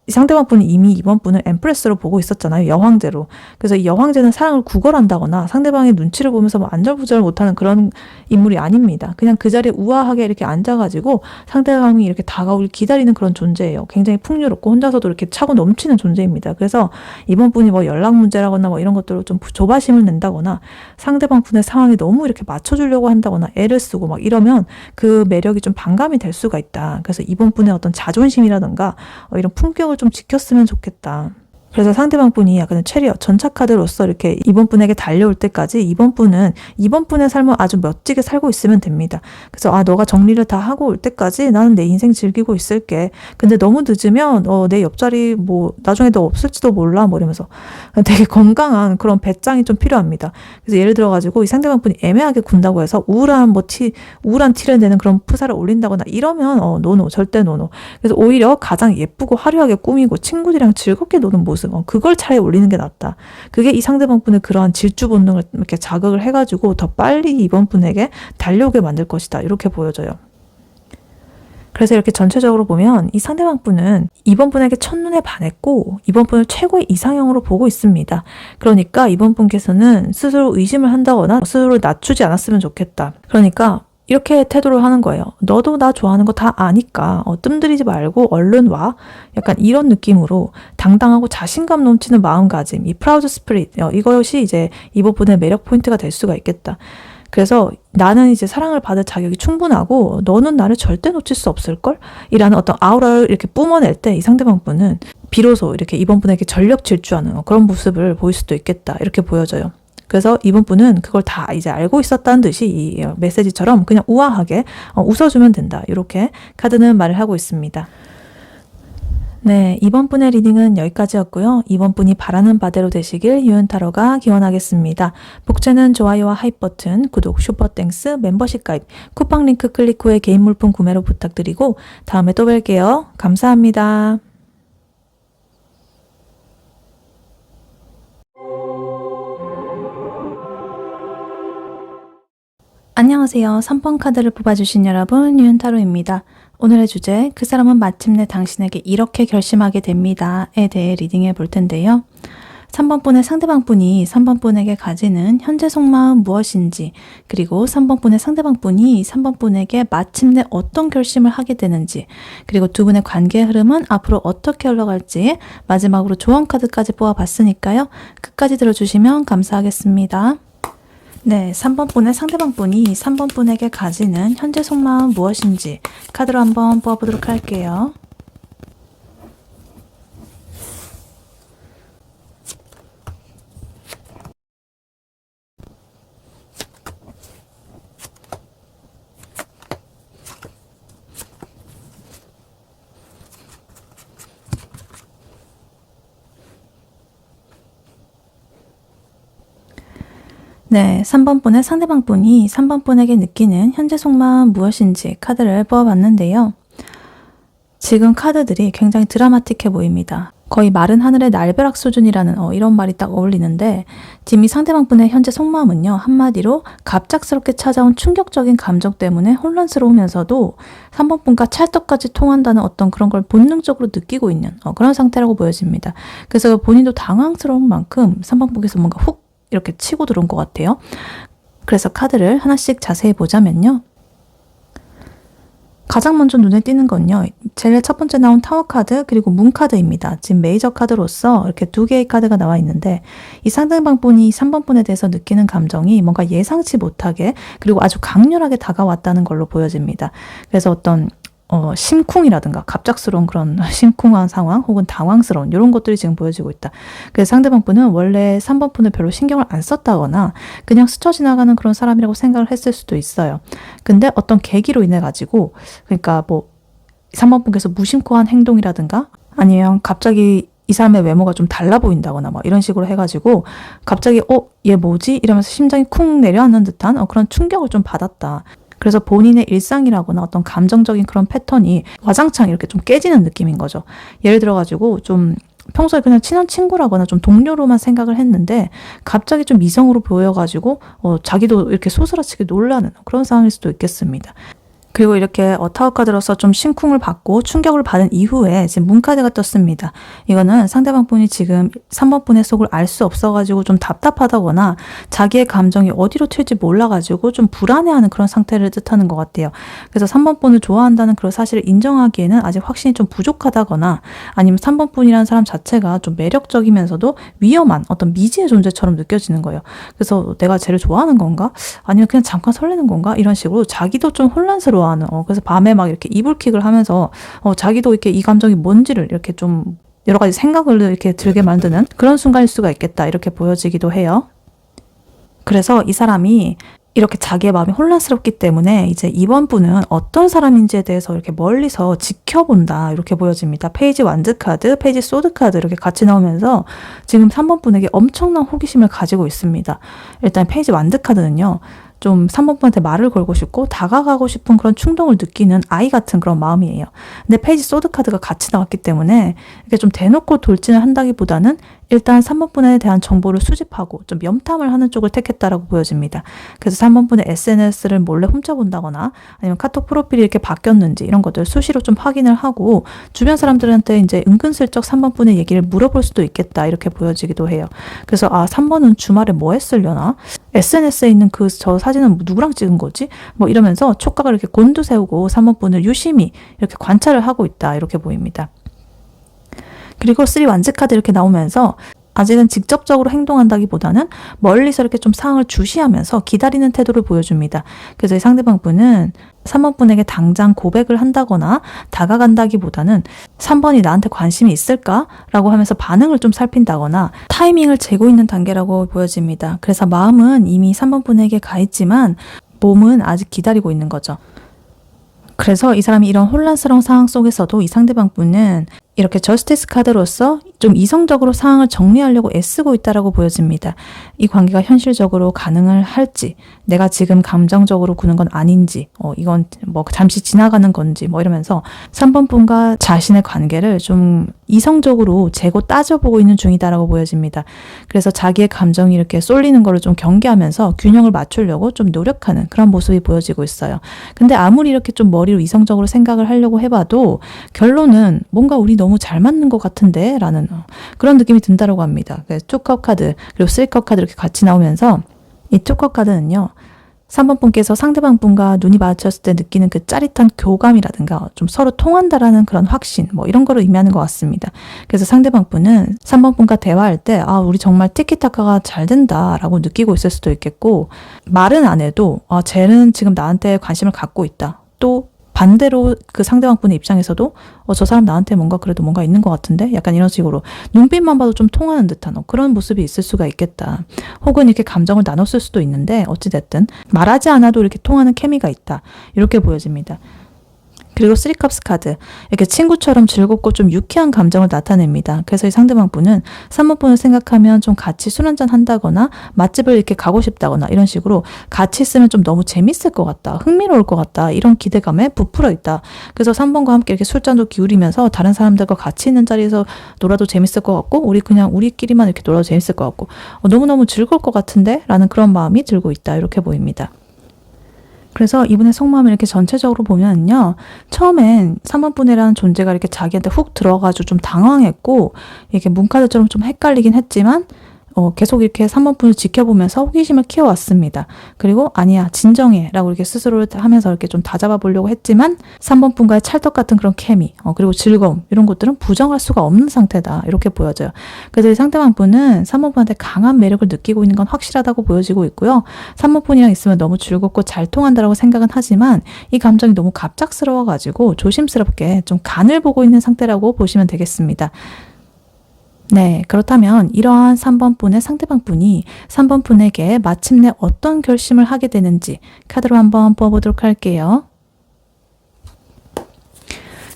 이 상대방 분이 이미 이번 분을 엠프레스로 보고 있었잖아요. 여황제로. 그래서 이 여황제는 사랑을 구걸한다거나 상대방의 눈치를 보면서 뭐 안절부절 못하는 그런 인물이 아닙니다. 그냥 그 자리에 우아하게 이렇게 앉아가지고 상대방이 이렇게 다가오길 기다리는 그런 존재예요. 굉장히 풍요롭고 혼자서도 이렇게 차고 넘치는 존재입니다. 그래서 이번 분이 뭐 연락 문제라거나 뭐 이런 것들로 좀 조바심을 낸다거나 상대방 분의 상황에 너무 이렇게 맞춰주려고 한다거나 애를 쓰고 막 이러면 그 매력이 좀 반감이 될 수가 있다. 그래서 이번 분의 어떤 자존심이라든가 이런 품격을 좀 지켰으면 좋겠다. 그래서 상대방 분이 약간 체리어, 전차카드로서 이렇게 이번 분에게 달려올 때까지 이번 분은 이번 분의 삶을 아주 멋지게 살고 있으면 됩니다. 그래서 너가 정리를 다 하고 올 때까지 나는 내 인생 즐기고 있을게. 근데 너무 늦으면 내 옆자리 뭐 나중에 너 없을지도 몰라 뭐 이러면서 되게 건강한 그런 배짱이 좀 필요합니다. 그래서 예를 들어가지고 이 상대방 분이 애매하게 군다고 해서 우울한 티를 내는 그런 프사를 올린다거나 이러면 노노, 절대 노노. 그래서 오히려 가장 예쁘고 화려하게 꾸미고 친구들이랑 즐겁게 노는 모습, 그걸 차라리 올리는 게 낫다. 그게 이 상대방 분의 그러한 질주 본능을 이렇게 자극을 해가지고 더 빨리 이번 분에게 달려오게 만들 것이다. 이렇게 보여져요. 그래서 이렇게 전체적으로 보면 이 상대방 분은 이번 분에게 첫눈에 반했고 이번 분을 최고의 이상형으로 보고 있습니다. 그러니까 이번 분께서는 스스로 의심을 한다거나 스스로 낮추지 않았으면 좋겠다. 그러니까 이렇게 태도를 하는 거예요. 너도 나 좋아하는 거 다 아니까 뜸들이지 말고 얼른 와. 약간 이런 느낌으로 당당하고 자신감 넘치는 마음가짐, 이 프라우드 스피릿, 이것이 이제 이 부분의 매력 포인트가 될 수가 있겠다. 그래서 나는 이제 사랑을 받을 자격이 충분하고 너는 나를 절대 놓칠 수 없을걸? 이라는 어떤 아우라를 이렇게 뿜어낼 때 이 상대방 분은 비로소 이렇게 이번 분에게 전력 질주하는 그런 모습을 보일 수도 있겠다. 이렇게 보여져요. 그래서 이번 분은 그걸 다 이제 알고 있었다는 듯이 이 메시지처럼 그냥 우아하게 웃어주면 된다. 이렇게 카드는 말을 하고 있습니다. 네, 이번 분의 리딩은 여기까지였고요. 이번 분이 바라는 바대로 되시길 유은타로가 기원하겠습니다. 복제는 좋아요와 하이 버튼, 구독, 슈퍼땡스, 멤버십 가입, 쿠팡 링크 클릭 후에 개인 물품 구매로 부탁드리고 다음에 또 뵐게요. 감사합니다. 안녕하세요. 3번 카드를 뽑아주신 여러분, 유은타로입니다. 오늘의 주제, 그 사람은 마침내 당신에게 이렇게 결심하게 됩니다에 대해 리딩해 볼 텐데요. 3번 분의 상대방 분이 3번 분에게 가지는 현재 속마음 무엇인지, 그리고 3번 분의 상대방 분이 3번 분에게 마침내 어떤 결심을 하게 되는지, 그리고 두 분의 관계의 흐름은 앞으로 어떻게 흘러갈지, 마지막으로 조언 카드까지 뽑아봤으니까요. 끝까지 들어주시면 감사하겠습니다. 네, 3번 분의 상대방 분이 3번 분에게 가지는 현재 속마음 무엇인지 카드로 한번 뽑아보도록 할게요. 네, 3번 분의 상대방 분이 3번 분에게 느끼는 현재 속마음 무엇인지 카드를 뽑아봤는데요. 지금 카드들이 굉장히 드라마틱해 보입니다. 거의 마른 하늘의 날벼락 수준이라는 이런 말이 딱 어울리는데 지금 이 상대방 분의 현재 속마음은요. 한마디로 갑작스럽게 찾아온 충격적인 감정 때문에 혼란스러우면서도 3번 분과 찰떡같이 통한다는 어떤 그런 걸 본능적으로 느끼고 있는 그런 상태라고 보여집니다. 그래서 본인도 당황스러운 만큼 3번 분께서 뭔가 훅 이렇게 치고 들어온 것 같아요. 그래서 카드를 하나씩 자세히 보자면요. 가장 먼저 눈에 띄는 건요. 제일 첫 번째 나온 타워 카드 그리고 문 카드입니다. 지금 메이저 카드로서 이렇게 두 개의 카드가 나와 있는데 이 상대방 분이 3번 분에 대해서 느끼는 감정이 뭔가 예상치 못하게 그리고 아주 강렬하게 다가왔다는 걸로 보여집니다. 그래서 어떤 심쿵이라든가 갑작스러운 그런 심쿵한 상황 혹은 당황스러운 이런 것들이 지금 보여지고 있다. 그래서 상대방 분은 원래 3번 분을 별로 신경을 안 썼다거나 그냥 스쳐 지나가는 그런 사람이라고 생각을 했을 수도 있어요. 근데 어떤 계기로 인해 가지고 그러니까 뭐 3번 분께서 무심코한 행동이라든가 아니면 갑자기 이 사람의 외모가 좀 달라 보인다거나 뭐 이런 식으로 해가지고 갑자기 얘 뭐지? 이러면서 심장이 쿵 내려앉는 듯한 그런 충격을 좀 받았다. 그래서 본인의 일상이라거나 어떤 감정적인 그런 패턴이 와장창 이렇게 좀 깨지는 느낌인 거죠. 예를 들어가지고 좀 평소에 그냥 친한 친구라거나 좀 동료로만 생각을 했는데 갑자기 좀 이성으로 보여가지고 자기도 이렇게 소스라치게 놀라는 그런 상황일 수도 있겠습니다. 그리고 이렇게 타워 카드로서 좀 심쿵을 받고 충격을 받은 이후에 지금 문 카드가 떴습니다. 이거는 상대방 분이 지금 3번 분의 속을 알 수 없어가지고 좀 답답하다거나 자기의 감정이 어디로 튈지 몰라가지고 좀 불안해하는 그런 상태를 뜻하는 것 같아요. 그래서 3번 분을 좋아한다는 그런 사실을 인정하기에는 아직 확신이 좀 부족하다거나 아니면 3번 분이라는 사람 자체가 좀 매력적이면서도 위험한 어떤 미지의 존재처럼 느껴지는 거예요. 그래서 내가 쟤를 좋아하는 건가? 아니면 그냥 잠깐 설레는 건가? 이런 식으로 자기도 좀 혼란스러워 그래서 밤에 막 이렇게 이불킥을 하면서 자기도 이렇게 이 감정이 뭔지를 이렇게 좀 여러 가지 생각을 이렇게 들게 만드는 그런 순간일 수가 있겠다 이렇게 보여지기도 해요. 그래서 이 사람이 이렇게 자기의 마음이 혼란스럽기 때문에 이제 이번 분은 어떤 사람인지에 대해서 이렇게 멀리서 지켜본다 이렇게 보여집니다. 페이지 완드 카드, 페이지 소드 카드 이렇게 같이 나오면서 지금 3번 분에게 엄청난 호기심을 가지고 있습니다. 일단 페이지 완드 카드는요. 좀 3번 분한테 말을 걸고 싶고 다가가고 싶은 그런 충동을 느끼는 아이 같은 그런 마음이에요. 근데 페이지 소드 카드가 같이 나왔기 때문에 이렇게 좀 대놓고 돌진을 한다기보다는 일단 3번 분에 대한 정보를 수집하고 좀 염탐을 하는 쪽을 택했다라고 보여집니다. 그래서 3번 분의 SNS를 몰래 훔쳐본다거나 아니면 카톡 프로필이 이렇게 바뀌었는지 이런 것들 수시로 좀 확인을 하고 주변 사람들한테 이제 은근슬쩍 3번 분의 얘기를 물어볼 수도 있겠다 이렇게 보여지기도 해요. 그래서 3번은 주말에 뭐 했으려나? SNS에 있는 저 사진은 누구랑 찍은 거지? 뭐 이러면서 촉각을 이렇게 곤두세우고 3번 분을 유심히 이렇게 관찰을 하고 있다 이렇게 보입니다. 그리고 3 완즈 카드 이렇게 나오면서 아직은 직접적으로 행동한다기보다는 멀리서 이렇게 좀 상황을 주시하면서 기다리는 태도를 보여줍니다. 그래서 이 상대방 분은 3번 분에게 당장 고백을 한다거나 다가간다기보다는 3번이 나한테 관심이 있을까라고 하면서 반응을 좀 살핀다거나 타이밍을 재고 있는 단계라고 보여집니다. 그래서 마음은 이미 3번 분에게 가 있지만 몸은 아직 기다리고 있는 거죠. 그래서 이 사람이 이런 혼란스러운 상황 속에서도 이 상대방 분은 이렇게 저스티스 카드로서 좀 이성적으로 상황을 정리하려고 애쓰고 있다라고 보여집니다. 이 관계가 현실적으로 가능을 할지, 내가 지금 감정적으로 구는 건 아닌지, 이건 뭐 잠시 지나가는 건지 뭐 이러면서 3번 분과 자신의 관계를 좀 이성적으로 재고 따져보고 있는 중이다라고 보여집니다. 그래서 자기의 감정이 이렇게 쏠리는 거를 좀 경계하면서 균형을 맞추려고 좀 노력하는 그런 모습이 보여지고 있어요. 근데 아무리 이렇게 좀 머리로 이성적으로 생각을 하려고 해봐도 결론은 뭔가 우리 너무 잘 맞는 것 같은데 라는 그런 느낌이 든다라고 합니다. 그래서 2컵 카드 그리고 3컵 카드 이렇게 같이 나오면서 이 2컵 카드는요. 3번 분께서 상대방 분과 눈이 마주쳤을 때 느끼는 그 짜릿한 교감이라든가 좀 서로 통한다라는 그런 확신 뭐 이런 거를 의미하는 것 같습니다. 그래서 상대방 분은 3번 분과 대화할 때 우리 정말 티키타카가 잘 된다라고 느끼고 있을 수도 있겠고 말은 안 해도 쟤는 지금 나한테 관심을 갖고 있다. 또 반대로 그 상대방 분의 입장에서도 저 사람 나한테 그래도 뭔가 있는 것 같은데? 약간 이런 식으로 눈빛만 봐도 좀 통하는 듯한 그런 모습이 있을 수가 있겠다. 혹은 이렇게 감정을 나눴을 수도 있는데 어찌됐든 말하지 않아도 이렇게 통하는 케미가 있다. 이렇게 보여집니다. 그리고 3컵스 카드 이렇게 친구처럼 즐겁고 좀 유쾌한 감정을 나타냅니다. 그래서 이 상대방 분은 3번 분을 생각하면 좀 같이 술 한잔 한다거나 맛집을 이렇게 가고 싶다거나 이런 식으로 같이 있으면 좀 너무 재밌을 것 같다. 흥미로울 것 같다. 이런 기대감에 부풀어 있다. 그래서 3번과 함께 이렇게 술잔도 기울이면서 다른 사람들과 같이 있는 자리에서 놀아도 재밌을 것 같고 우리 그냥 우리끼리만 이렇게 놀아도 재밌을 것 같고 너무너무 즐거울 것 같은데? 라는 그런 마음이 들고 있다. 이렇게 보입니다. 그래서 이분의 속마음을 이렇게 전체적으로 보면요. 처음엔 3번 분이라는 존재가 이렇게 자기한테 훅 들어가지고 좀 당황했고 이렇게 문카드처럼 좀 헷갈리긴 했지만 계속 이렇게 3번 분을 지켜보면서 호기심을 키워왔습니다. 그리고 아니야, 진정해 라고 이렇게 스스로 하면서 이렇게 좀 다잡아 보려고 했지만 3번 분과의 찰떡 같은 그런 케미, 그리고 즐거움 이런 것들은 부정할 수가 없는 상태다 이렇게 보여져요. 그래서 이 상대방 분은 3번 분한테 강한 매력을 느끼고 있는 건 확실하다고 보여지고 있고요. 3번 분이랑 있으면 너무 즐겁고 잘 통한다라고 생각은 하지만 이 감정이 너무 갑작스러워가지고 조심스럽게 좀 간을 보고 있는 상태라고 보시면 되겠습니다. 네, 그렇다면 이러한 3번 분의 상대방 분이 3번 분에게 마침내 어떤 결심을 하게 되는지 카드로 한번 뽑아보도록 할게요.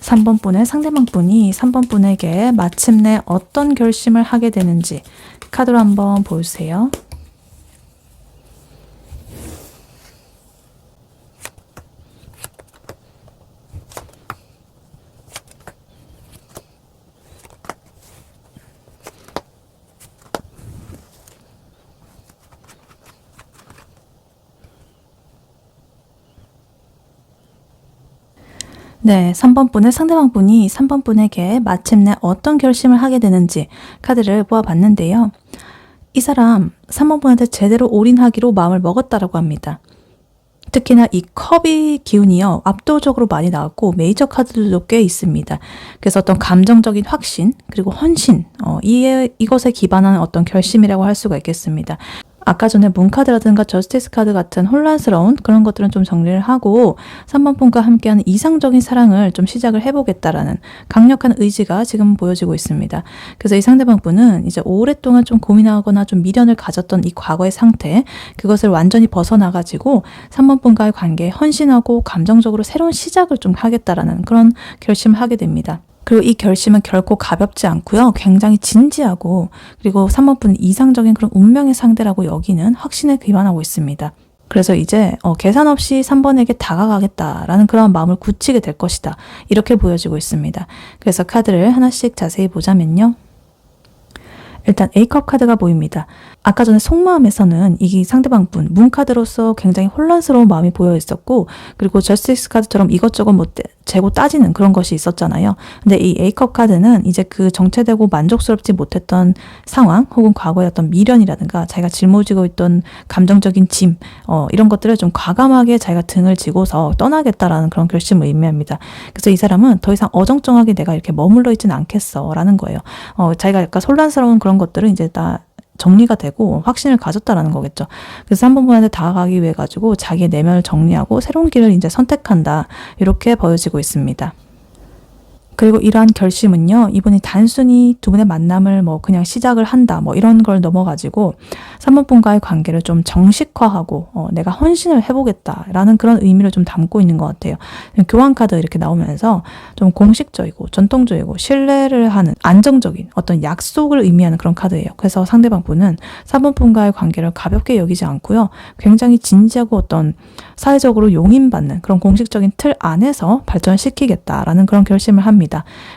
3번 분의 상대방 분이 3번 분에게 마침내 어떤 결심을 하게 되는지 카드로 한번 보여주세요. 네, 3번 분의 상대방 분이 3번 분에게 마침내 어떤 결심을 하게 되는지 카드를 보아봤는데요. 이 사람 3번 분한테 제대로 올인하기로 마음을 먹었다라고 합니다. 특히나 이 컵의 기운이요, 압도적으로 많이 나왔고 메이저 카드들도 꽤 있습니다. 그래서 어떤 감정적인 확신 그리고 헌신, 이것에 기반한 어떤 결심이라고 할 수가 있겠습니다. 아까 전에 문카드라든가 저스티스 카드 같은 혼란스러운 그런 것들은 좀 정리를 하고 3번 분과 함께하는 이상적인 사랑을 좀 시작을 해보겠다라는 강력한 의지가 지금 보여지고 있습니다. 그래서 이 상대방 분은 이제 오랫동안 좀 고민하거나 좀 미련을 가졌던 이 과거의 상태, 그것을 완전히 벗어나가지고 3번 분과의 관계에 헌신하고 감정적으로 새로운 시작을 좀 하겠다라는 그런 결심을 하게 됩니다. 그리고 이 결심은 결코 가볍지 않고요. 굉장히 진지하고, 그리고 3번 분은 이상적인 그런 운명의 상대라고 여기는 확신에 기반하고 있습니다. 그래서 이제 계산 없이 3번에게 다가가겠다라는 그런 마음을 굳히게 될 것이다. 이렇게 보여지고 있습니다. 그래서 카드를 하나씩 자세히 보자면요. 일단 A컵 카드가 보입니다. 아까 전에 속마음에서는 이 상대방 분, 문카드로서 굉장히 혼란스러운 마음이 보여 있었고, 그리고 저스티스 카드처럼 이것저것 재고 따지는 그런 것이 있었잖아요. 근데 이 A컵 카드는 이제 그 정체되고 만족스럽지 못했던 상황, 혹은 과거의 어떤 미련이라든가 자기가 짊어지고 있던 감정적인 짐, 이런 것들을 좀 과감하게 자기가 등을 지고서 떠나겠다라는 그런 결심을 의미합니다. 그래서 이 사람은 더 이상 어정쩡하게 내가 이렇게 머물러 있지는 않겠어 라는 거예요. 자기가 약간 혼란스러운 그런 것들은 이제 다 정리가 되고 확신을 가졌다라는 거겠죠. 그래서 3번 분한테 다가가기 위해 가지고 자기의 내면을 정리하고 새로운 길을 이제 선택한다. 이렇게 보여지고 있습니다. 그리고 이러한 결심은요, 이분이 단순히 두 분의 만남을 그냥 시작을 한다, 이런 걸 넘어가지고 3번 분과의 관계를 좀 정식화하고 내가 헌신을 해보겠다라는 그런 의미를 좀 담고 있는 것 같아요. 교환 카드 이렇게 나오면서 좀 공식적이고 전통적이고 신뢰를 하는 안정적인 어떤 약속을 의미하는 그런 카드예요. 그래서 상대방 분은 3번 분과의 관계를 가볍게 여기지 않고요, 굉장히 진지하고 어떤 사회적으로 용인받는 그런 공식적인 틀 안에서 발전시키겠다라는 그런 결심을 합니다.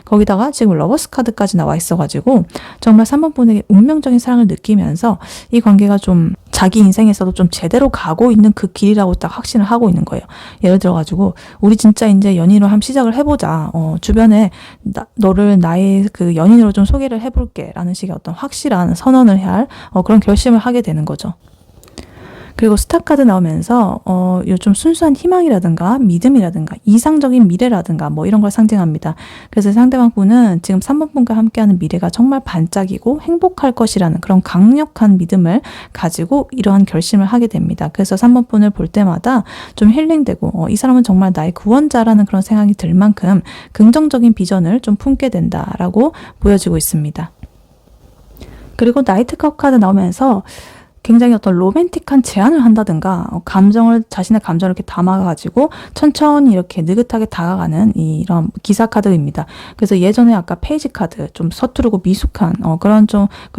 거기다가 지금 러버스 카드까지 나와 있어가지고 정말 3번 분에게 운명적인 사랑을 느끼면서 이 관계가 좀 자기 인생에서도 좀 제대로 가고 있는 그 길이라고 딱 확신을 하고 있는 거예요. 예를 들어가지고 우리 진짜 이제 연인으로 한번 시작을 해보자. 주변에 너를 나의 그 연인으로 좀 소개를 해볼게 라는 식의 어떤 확실한 선언을 해야 할 그런 결심을 하게 되는 거죠. 그리고 스타 카드 나오면서 요즘 순수한 희망이라든가 믿음이라든가 이상적인 미래라든가 이런 걸 상징합니다. 그래서 상대방 분은 지금 3번 분과 함께하는 미래가 정말 반짝이고 행복할 것이라는 그런 강력한 믿음을 가지고 이러한 결심을 하게 됩니다. 그래서 3번 분을 볼 때마다 좀 힐링되고 이 사람은 정말 나의 구원자라는 그런 생각이 들 만큼 긍정적인 비전을 좀 품게 된다라고 보여지고 있습니다. 그리고 나이트컵 카드 나오면서 굉장히 어떤 로맨틱한 제안을 한다든가 자신의 감정을 이렇게 담아가지고 천천히 이렇게 느긋하게 다가가는 이런 기사 카드입니다. 그래서 예전에 아까 페이지 카드 좀 서투르고 미숙한 그런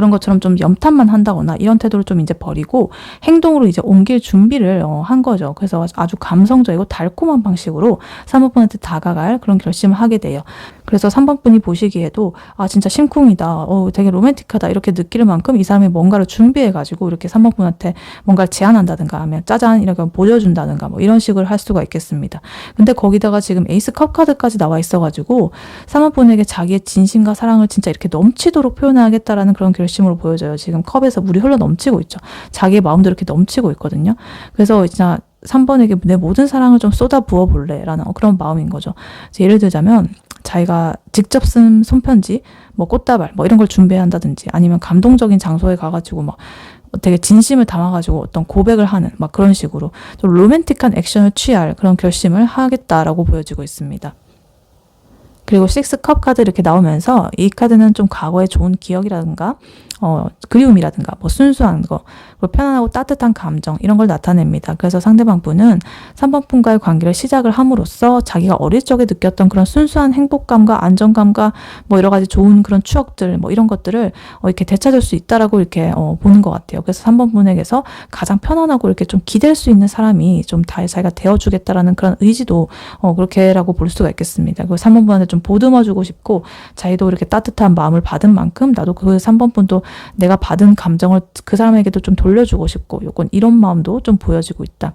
것처럼 좀 염탐만 한다거나 이런 태도를 좀 이제 버리고 행동으로 이제 옮길 준비를 한 거죠. 그래서 아주 감성적이고 달콤한 방식으로 3번 분한테 다가갈 그런 결심을 하게 돼요. 그래서 3번 분이 보시기에도 진짜 심쿵이다, 되게 로맨틱하다 이렇게 느낄 만큼 이 사람이 뭔가를 준비해가지고 이렇게 3번 분한테 뭔가를 제안한다든가 하면 짜잔 이렇게 보여준다든가 뭐 이런 식으로 할 수가 있겠습니다. 근데 거기다가 지금 에이스 컵 카드까지 나와 있어가지고 3번 분에게 자기의 진심과 사랑을 진짜 이렇게 넘치도록 표현하겠다라는 그런 결심으로 보여져요. 지금 컵에서 물이 흘러 넘치고 있죠. 자기의 마음도 이렇게 넘치고 있거든요. 그래서 진짜 3번에게 내 모든 사랑을 좀 쏟아 부어 볼래 라는 그런 마음인 거죠. 예를 들자면 자기가 직접 쓴 손편지, 뭐 꽃다발, 뭐 이런 걸 준비한다든지 아니면 감동적인 장소에 가가지고 막 되게 진심을 담아가지고 어떤 고백을 하는 막 그런 식으로 좀 로맨틱한 액션을 취할 그런 결심을 하겠다라고 보여지고 있습니다. 그리고 6컵 카드 이렇게 나오면서 이 카드는 좀 과거의 좋은 기억이라든가 그리움이라든가 뭐 순수한 거 그리고 편안하고 따뜻한 감정 이런 걸 나타냅니다. 그래서 상대방 분은 3번 분과의 관계를 시작을 함으로써 자기가 어릴 적에 느꼈던 그런 순수한 행복감과 안정감과 뭐 여러 가지 좋은 그런 추억들 뭐 이런 것들을 이렇게 되찾을 수 있다라고 이렇게 보는 것 같아요. 그래서 3번 분에게서 가장 편안하고 이렇게 좀 기댈 수 있는 사람이 좀 자기가 되어주겠다라는 그런 의지도 그렇게라고 볼 수가 있겠습니다. 그리고 3번 분한테 좀 보듬어주고 싶고 자기도 이렇게 따뜻한 마음을 받은 만큼 나도 그 3번 분도 내가 받은 감정을 그 사람에게도 좀 돌려주고 싶고 요건 이런 마음도 좀 보여지고 있다.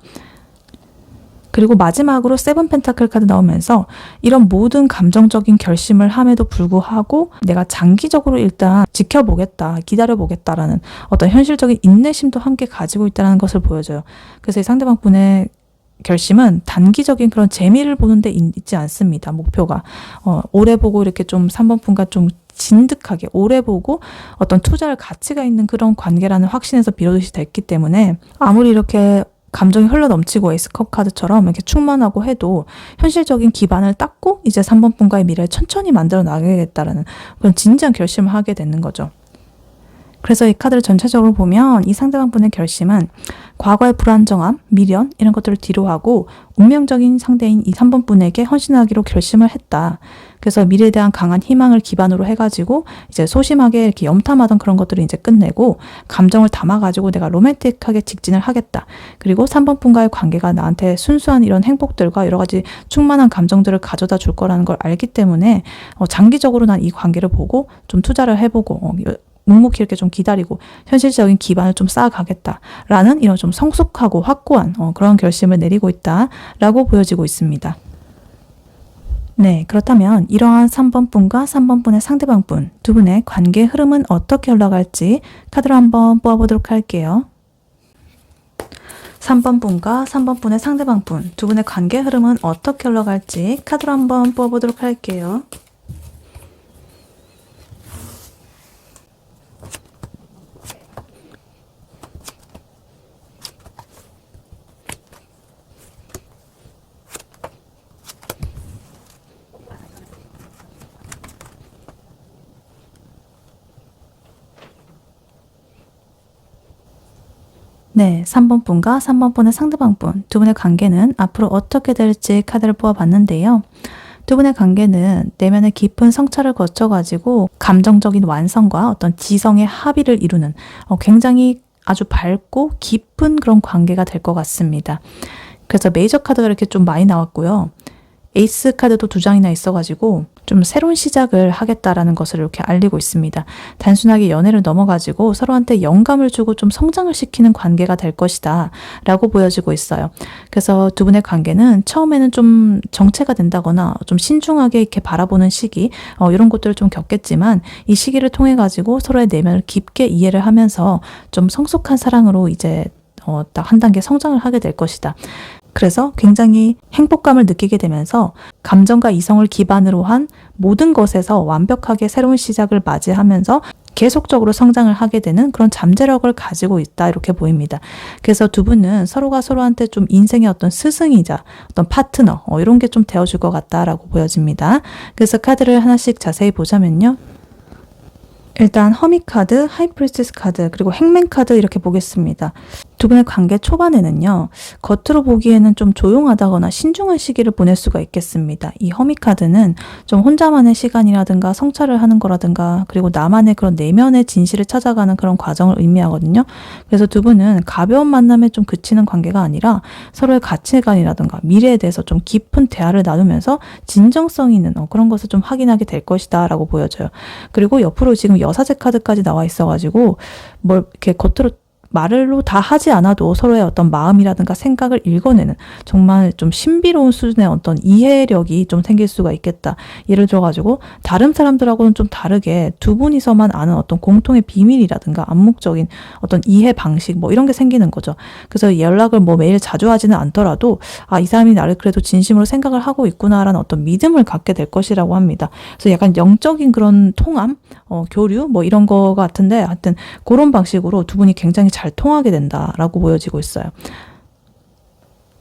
그리고 마지막으로 세븐 펜타클 카드 나오면서 이런 모든 감정적인 결심을 함에도 불구하고 내가 장기적으로 일단 지켜보겠다, 기다려보겠다라는 어떤 현실적인 인내심도 함께 가지고 있다는 것을 보여줘요. 그래서 이 상대방 분의 결심은 단기적인 그런 재미를 보는 데 있지 않습니다. 목표가. 오래 보고 이렇게 좀 3번 분과 좀 진득하게 오래 보고 어떤 투자할 가치가 있는 그런 관계라는 확신에서 비롯이 됐기 때문에 아무리 이렇게 감정이 흘러 넘치고 에이스컵 카드처럼 이렇게 충만하고 해도 현실적인 기반을 닦고 이제 3번 분과의 미래를 천천히 만들어 나가겠다라는 그런 진지한 결심을 하게 되는 거죠. 그래서 이 카드를 전체적으로 보면 이 상대방 분의 결심은 과거의 불안정함, 미련 이런 것들을 뒤로하고 운명적인 상대인 이 3번 분에게 헌신하기로 결심을 했다. 그래서 미래에 대한 강한 희망을 기반으로 해가지고 이제 소심하게 이렇게 염탐하던 그런 것들을 이제 끝내고 감정을 담아가지고 내가 로맨틱하게 직진을 하겠다. 그리고 3번 분과의 관계가 나한테 순수한 이런 행복들과 여러 가지 충만한 감정들을 가져다 줄 거라는 걸 알기 때문에 장기적으로 난 이 관계를 보고 좀 투자를 해보고 묵묵히 이렇게 좀 기다리고 현실적인 기반을 좀 쌓아가겠다라는 이런 좀 성숙하고 확고한 그런 결심을 내리고 있다라고 보여지고 있습니다. 네, 그렇다면 이러한 3번 분과 3번 분의 상대방 분 두 분의 관계 흐름은 어떻게 흘러갈지 카드로 한번 뽑아보도록 할게요. 3번 분과 3번 분의 상대방 분 두 분의 관계 흐름은 어떻게 흘러갈지 카드로 한번 뽑아보도록 할게요. 네, 3번 분과 3번 분의 상대방 분 두 분의 관계는 앞으로 어떻게 될지 카드를 뽑아봤는데요. 두 분의 관계는 내면의 깊은 성찰을 거쳐가지고 감정적인 완성과 어떤 지성의 합의를 이루는 굉장히 아주 밝고 깊은 그런 관계가 될 것 같습니다. 그래서 메이저 카드가 이렇게 좀 많이 나왔고요. 에이스 카드도 2장이나 있어가지고 좀 새로운 시작을 하겠다라는 것을 이렇게 알리고 있습니다. 단순하게 연애를 넘어가지고 서로한테 영감을 주고 좀 성장을 시키는 관계가 될 것이다 라고 보여지고 있어요. 그래서 두 분의 관계는 처음에는 좀 정체가 된다거나 좀 신중하게 이렇게 바라보는 시기 이런 것들을 좀 겪겠지만 이 시기를 통해 가지고 서로의 내면을 깊게 이해를 하면서 좀 성숙한 사랑으로 이제 딱 한 단계 성장을 하게 될 것이다. 그래서 굉장히 행복감을 느끼게 되면서 감정과 이성을 기반으로 한 모든 것에서 완벽하게 새로운 시작을 맞이하면서 계속적으로 성장을 하게 되는 그런 잠재력을 가지고 있다 이렇게 보입니다. 그래서 두 분은 서로가 서로한테 좀 인생의 어떤 스승이자 어떤 파트너 이런 게 좀 되어줄 것 같다라고 보여집니다. 그래서 카드를 하나씩 자세히 보자면요. 일단 허미 카드, 하이프리스티스 카드, 그리고 행맨 카드 이렇게 보겠습니다. 두 분의 관계 초반에는요. 겉으로 보기에는 좀 조용하다거나 신중한 시기를 보낼 수가 있겠습니다. 이 허미 카드는 좀 혼자만의 시간이라든가 성찰을 하는 거라든가 그리고 나만의 그런 내면의 진실을 찾아가는 그런 과정을 의미하거든요. 그래서 두 분은 가벼운 만남에 좀 그치는 관계가 아니라 서로의 가치관이라든가 미래에 대해서 좀 깊은 대화를 나누면서 진정성 있는 그런 것을 좀 확인하게 될 것이다 라고 보여져요. 그리고 옆으로 지금 여사제 카드까지 나와 있어가지고 뭘 이렇게 겉으로 말로 다 하지 않아도 서로의 어떤 마음이라든가 생각을 읽어내는 정말 좀 신비로운 수준의 어떤 이해력이 좀 생길 수가 있겠다. 예를 들어가지고 다른 사람들하고는 좀 다르게 두 분이서만 아는 어떤 공통의 비밀이라든가 암묵적인 어떤 이해 방식 뭐 이런 게 생기는 거죠. 그래서 연락을 뭐 매일 자주 하지는 않더라도 이 사람이 나를 그래도 진심으로 생각을 하고 있구나라는 어떤 믿음을 갖게 될 것이라고 합니다. 그래서 약간 영적인 그런 통함, 교류 뭐 이런 거 같은데 하여튼 그런 방식으로 두 분이 굉장히 잘 통하게 된다라고 보여지고 있어요.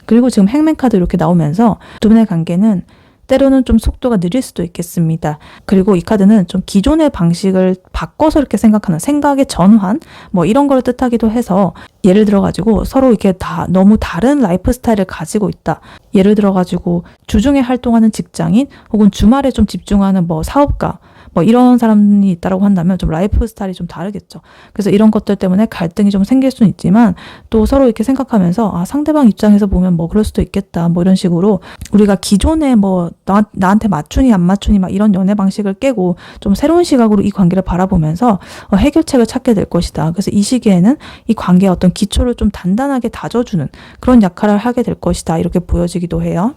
그리고 지금 행맨 카드 이렇게 나오면서 두 분의 관계는 때로는 좀 속도가 느릴 수도 있겠습니다. 그리고 이 카드는 좀 기존의 방식을 바꿔서 이렇게 생각하는 생각의 전환 뭐 이런 걸 뜻하기도 해서 예를 들어가지고 서로 이렇게 다 너무 다른 라이프 스타일을 가지고 있다. 예를 들어가지고 주중에 활동하는 직장인 혹은 주말에 좀 집중하는 뭐 사업가 뭐 이런 사람이 있다라고 한다면 좀 라이프 스타일이 좀 다르겠죠. 그래서 이런 것들 때문에 갈등이 좀 생길 수는 있지만 또 서로 이렇게 생각하면서 상대방 입장에서 보면 뭐 그럴 수도 있겠다. 뭐 이런 식으로 우리가 기존에 뭐 나한테 맞추니 안 맞추니 막 이런 연애 방식을 깨고 좀 새로운 시각으로 이 관계를 바라보면서 해결책을 찾게 될 것이다. 그래서 이 시기에는 이 관계의 어떤 기초를 좀 단단하게 다져주는 그런 역할을 하게 될 것이다. 이렇게 보여지기도 해요.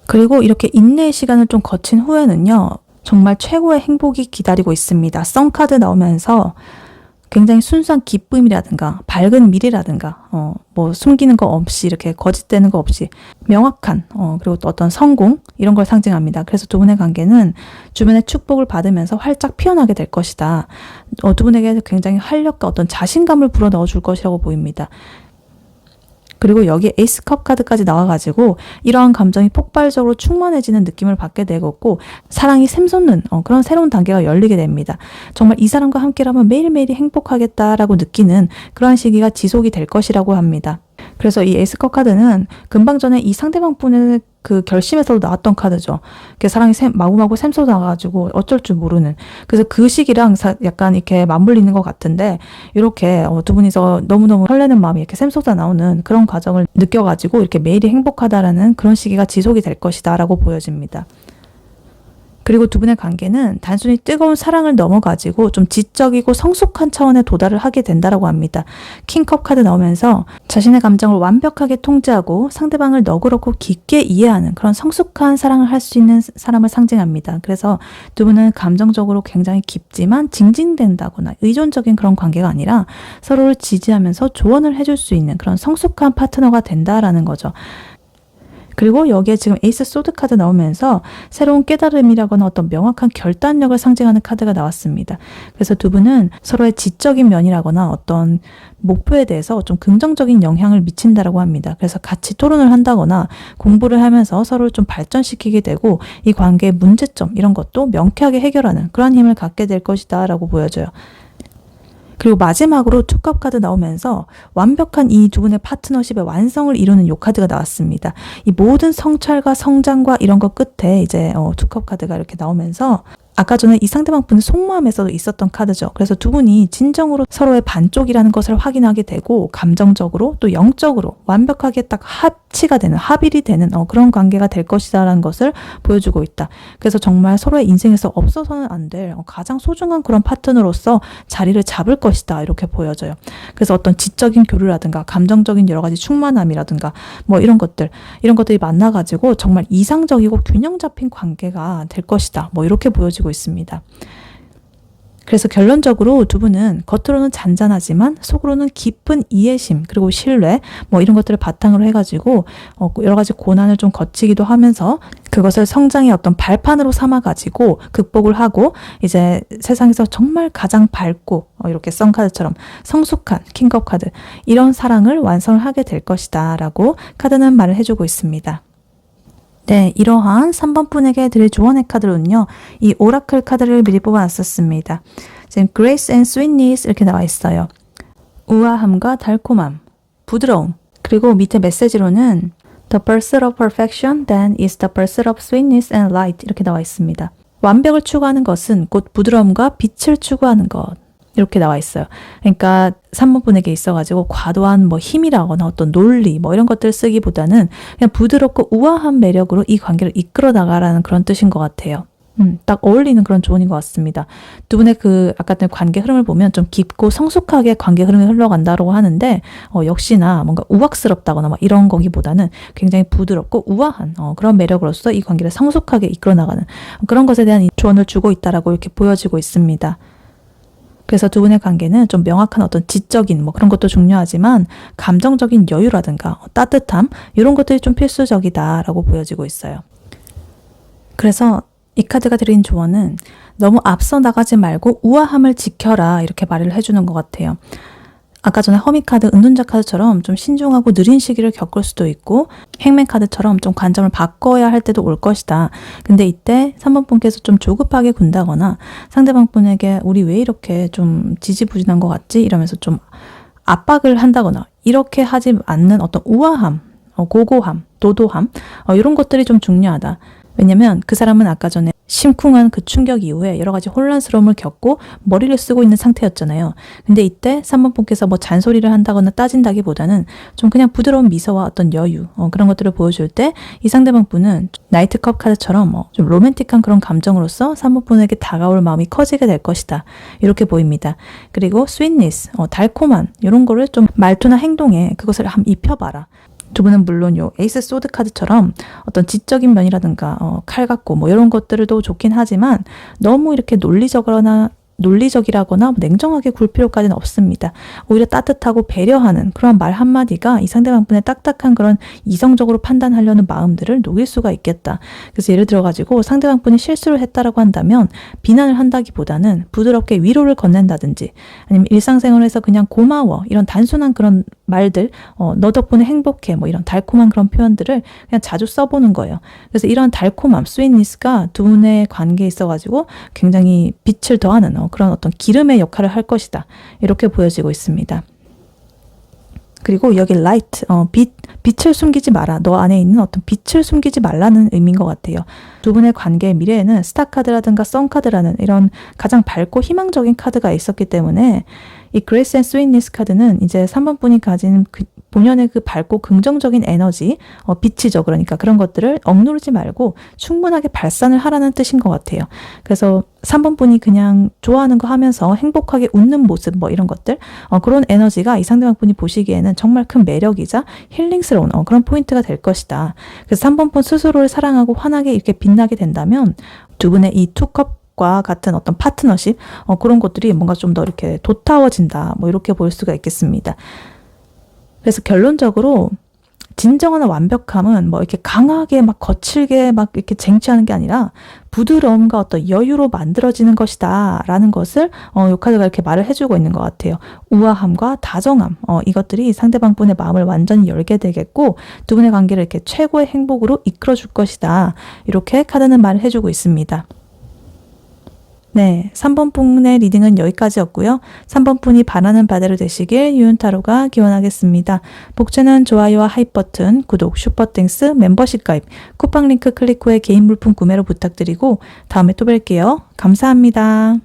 그리고 이렇게 인내의 시간을 좀 거친 후에는요. 정말 최고의 행복이 기다리고 있습니다. 썬카드 나오면서 굉장히 순수한 기쁨이라든가 밝은 미래라든가 뭐 숨기는 거 없이 이렇게 거짓되는 거 없이 명확한 그리고 또 어떤 성공 이런 걸 상징합니다. 그래서 두 분의 관계는 주변의 축복을 받으면서 활짝 피어나게 될 것이다. 두 분에게 굉장히 활력과 어떤 자신감을 불어넣어 줄 것이라고 보입니다. 그리고 여기 에이스컵 카드까지 나와가지고 이러한 감정이 폭발적으로 충만해지는 느낌을 받게 되고 사랑이 샘솟는 그런 새로운 단계가 열리게 됩니다. 정말 이 사람과 함께라면 매일매일이 행복하겠다라고 느끼는 그러한 시기가 지속이 될 것이라고 합니다. 그래서 이 에이스컵 카드는 금방 전에 이 상대방 분의 그 결심에서도 나왔던 카드죠. 사랑이 마구마구 샘솟아가지고 어쩔 줄 모르는. 그래서 그 시기랑 약간 이렇게 맞물리는 것 같은데 이렇게 두 분이서 너무너무 설레는 마음이 이렇게 샘솟아 나오는 그런 과정을 느껴가지고 이렇게 매일이 행복하다라는 그런 시기가 지속이 될 것이다 라고 보여집니다. 그리고 두 분의 관계는 단순히 뜨거운 사랑을 넘어가지고 좀 지적이고 성숙한 차원에 도달을 하게 된다라고 합니다. 킹컵 카드 나오면서 자신의 감정을 완벽하게 통제하고 상대방을 너그럽고 깊게 이해하는 그런 성숙한 사랑을 할 수 있는 사람을 상징합니다. 그래서 두 분은 감정적으로 굉장히 깊지만 징징댄다거나 의존적인 그런 관계가 아니라 서로를 지지하면서 조언을 해줄 수 있는 그런 성숙한 파트너가 된다라는 거죠. 그리고 여기에 지금 에이스 소드 카드 나오면서 새로운 깨달음이라거나 어떤 명확한 결단력을 상징하는 카드가 나왔습니다. 그래서 두 분은 서로의 지적인 면이라거나 어떤 목표에 대해서 좀 긍정적인 영향을 미친다라고 합니다. 그래서 같이 토론을 한다거나 공부를 하면서 서로를 좀 발전시키게 되고 이 관계의 문제점 이런 것도 명쾌하게 해결하는 그런 힘을 갖게 될 것이다 라고 보여져요. 그리고 마지막으로 투컵 카드 나오면서 완벽한 이 두 분의 파트너십의 완성을 이루는 요 카드가 나왔습니다. 이 모든 성찰과 성장과 이런 것 끝에 이제 투컵 카드가 이렇게 나오면서 아까 전에 이 상대방 분의 속마음에서도 있었던 카드죠. 그래서 두 분이 진정으로 서로의 반쪽이라는 것을 확인하게 되고 감정적으로 또 영적으로 완벽하게 딱 합치가 되는 합일이 되는 그런 관계가 될 것이다라는 것을 보여주고 있다. 그래서 정말 서로의 인생에서 없어서는 안 될 가장 소중한 그런 파트너로서 자리를 잡을 것이다 이렇게 보여져요. 그래서 어떤 지적인 교류라든가 감정적인 여러 가지 충만함이라든가 뭐 이런 것들이 만나가지고 정말 이상적이고 균형 잡힌 관계가 될 것이다. 뭐 이렇게 보여지고 있습니다. 그래서 결론적으로 두 분은 겉으로는 잔잔하지만 속으로는 깊은 이해심 그리고 신뢰 뭐 이런 것들을 바탕으로 해가지고 여러 가지 고난을 좀 거치기도 하면서 그것을 성장의 어떤 발판으로 삼아가지고 극복을 하고 이제 세상에서 정말 가장 밝고 이렇게 썬카드처럼 성숙한 킹컵 카드 이런 사랑을 완성을 하게 될 것이다 라고 카드는 말을 해주고 있습니다. 네, 이러한 3번 분에게 드릴 조언의 카드로는요. 이 오라클 카드를 미리 뽑아놨었습니다. 지금 Grace and Sweetness 이렇게 나와 있어요. 우아함과 달콤함, 부드러움, 그리고 밑에 메시지로는 The pursuit of perfection then is the pursuit of sweetness and light 이렇게 나와 있습니다. 완벽을 추구하는 것은 곧 부드러움과 빛을 추구하는 것. 이렇게 나와 있어요. 그러니까 3번 분에게 있어가지고 과도한 뭐 힘이라거나 어떤 논리 뭐 이런 것들을 쓰기보다는 그냥 부드럽고 우아한 매력으로 이 관계를 이끌어 나가라는 그런 뜻인 것 같아요. 딱 어울리는 그런 조언인 것 같습니다. 두 분의 그 아까 전 관계 흐름을 보면 좀 깊고 성숙하게 관계 흐름이 흘러간다고 하는데 역시나 뭔가 우악스럽다거나 막 이런 거기보다는 굉장히 부드럽고 우아한 그런 매력으로서 이 관계를 성숙하게 이끌어 나가는 그런 것에 대한 조언을 주고 있다라고 이렇게 보여지고 있습니다. 그래서 두 분의 관계는 좀 명확한 어떤 지적인 뭐 그런 것도 중요하지만 감정적인 여유라든가 따뜻함 이런 것들이 좀 필수적이다라고 보여지고 있어요. 그래서 이 카드가 드린 조언은 너무 앞서 나가지 말고 우아함을 지켜라 이렇게 말을 해주는 것 같아요. 아까 전에 허미 카드, 은둔자 카드처럼 좀 신중하고 느린 시기를 겪을 수도 있고 행맨 카드처럼 좀 관점을 바꿔야 할 때도 올 것이다. 근데 이때 3번 분께서 좀 조급하게 군다거나 상대방 분에게 우리 왜 이렇게 좀 지지부진한 것 같지? 이러면서 좀 압박을 한다거나 이렇게 하지 않는 어떤 우아함, 고고함, 도도함 이런 것들이 좀 중요하다. 왜냐면 그 사람은 아까 전에 심쿵한 그 충격 이후에 여러 가지 혼란스러움을 겪고 머리를 쓰고 있는 상태였잖아요. 근데 이때 3번 분께서 뭐 잔소리를 한다거나 따진다기보다는 좀 그냥 부드러운 미소와 어떤 여유 그런 것들을 보여줄 때 이 상대방 분은 나이트컵 카드처럼 좀 로맨틱한 그런 감정으로서 3번 분에게 다가올 마음이 커지게 될 것이다. 이렇게 보입니다. 그리고 sweetness, 달콤한 이런 거를 좀 말투나 행동에 그것을 한번 입혀봐라. 두 분은 물론 요 에이스 소드 카드처럼 어떤 지적인 면이라든가 칼 같고 뭐 이런 것들도 좋긴 하지만 너무 이렇게 논리적이라거나 냉정하게 굴 필요까지는 없습니다. 오히려 따뜻하고 배려하는 그런 말 한마디가 이 상대방 분의 딱딱한 그런 이성적으로 판단하려는 마음들을 녹일 수가 있겠다. 그래서 예를 들어가지고 상대방 분이 실수를 했다라고 한다면 비난을 한다기보다는 부드럽게 위로를 건넨다든지 아니면 일상생활에서 그냥 고마워 이런 단순한 그런 말들 너 덕분에 행복해 뭐 이런 달콤한 그런 표현들을 그냥 자주 써보는 거예요. 그래서 이런 달콤함, 스윗니스가 두 분의 관계에 있어가지고 굉장히 빛을 더하는 그런 어떤 기름의 역할을 할 것이다. 이렇게 보여지고 있습니다. 그리고 여기 light, 빛을 숨기지 마라. 너 안에 있는 어떤 빛을 숨기지 말라는 의미인 것 같아요. 두 분의 관계의 미래에는 스타 카드라든가 선 카드라는 이런 가장 밝고 희망적인 카드가 있었기 때문에 이 Grace and Sweetness 카드는 이제 3번 분이 가진 본연의 그 밝고 긍정적인 에너지, 빛이죠. 그러니까 그런 것들을 억누르지 말고 충분하게 발산을 하라는 뜻인 것 같아요. 그래서 3번 분이 그냥 좋아하는 거 하면서 행복하게 웃는 모습 뭐 이런 것들 그런 에너지가 이 상대방 분이 보시기에는 정말 큰 매력이자 힐링스러운 그런 포인트가 될 것이다. 그래서 3번 분 스스로를 사랑하고 환하게 이렇게 빛나게 된다면 두 분의 이 투컵 과 같은 어떤 파트너십 그런 것들이 뭔가 좀 더 이렇게 도타워진다 뭐 이렇게 볼 수가 있겠습니다. 그래서 결론적으로 진정한 완벽함은 뭐 이렇게 강하게 막 거칠게 막 이렇게 쟁취하는 게 아니라 부드러움과 어떤 여유로 만들어지는 것이다 라는 것을 이 카드가 이렇게 말을 해주고 있는 것 같아요. 우아함과 다정함 이것들이 상대방 분의 마음을 완전히 열게 되겠고 두 분의 관계를 이렇게 최고의 행복으로 이끌어 줄 것이다. 이렇게 카드는 말을 해주고 있습니다. 네, 3번 분의 리딩은 여기까지였고요. 3번 분이 바라는 바대로 되시길 유윤타로가 기원하겠습니다. 복제는 좋아요와 하이 버튼, 구독, 슈퍼땡스, 멤버십 가입, 쿠팡 링크 클릭 후에 개인 물품 구매로 부탁드리고 다음에 또 뵐게요. 감사합니다.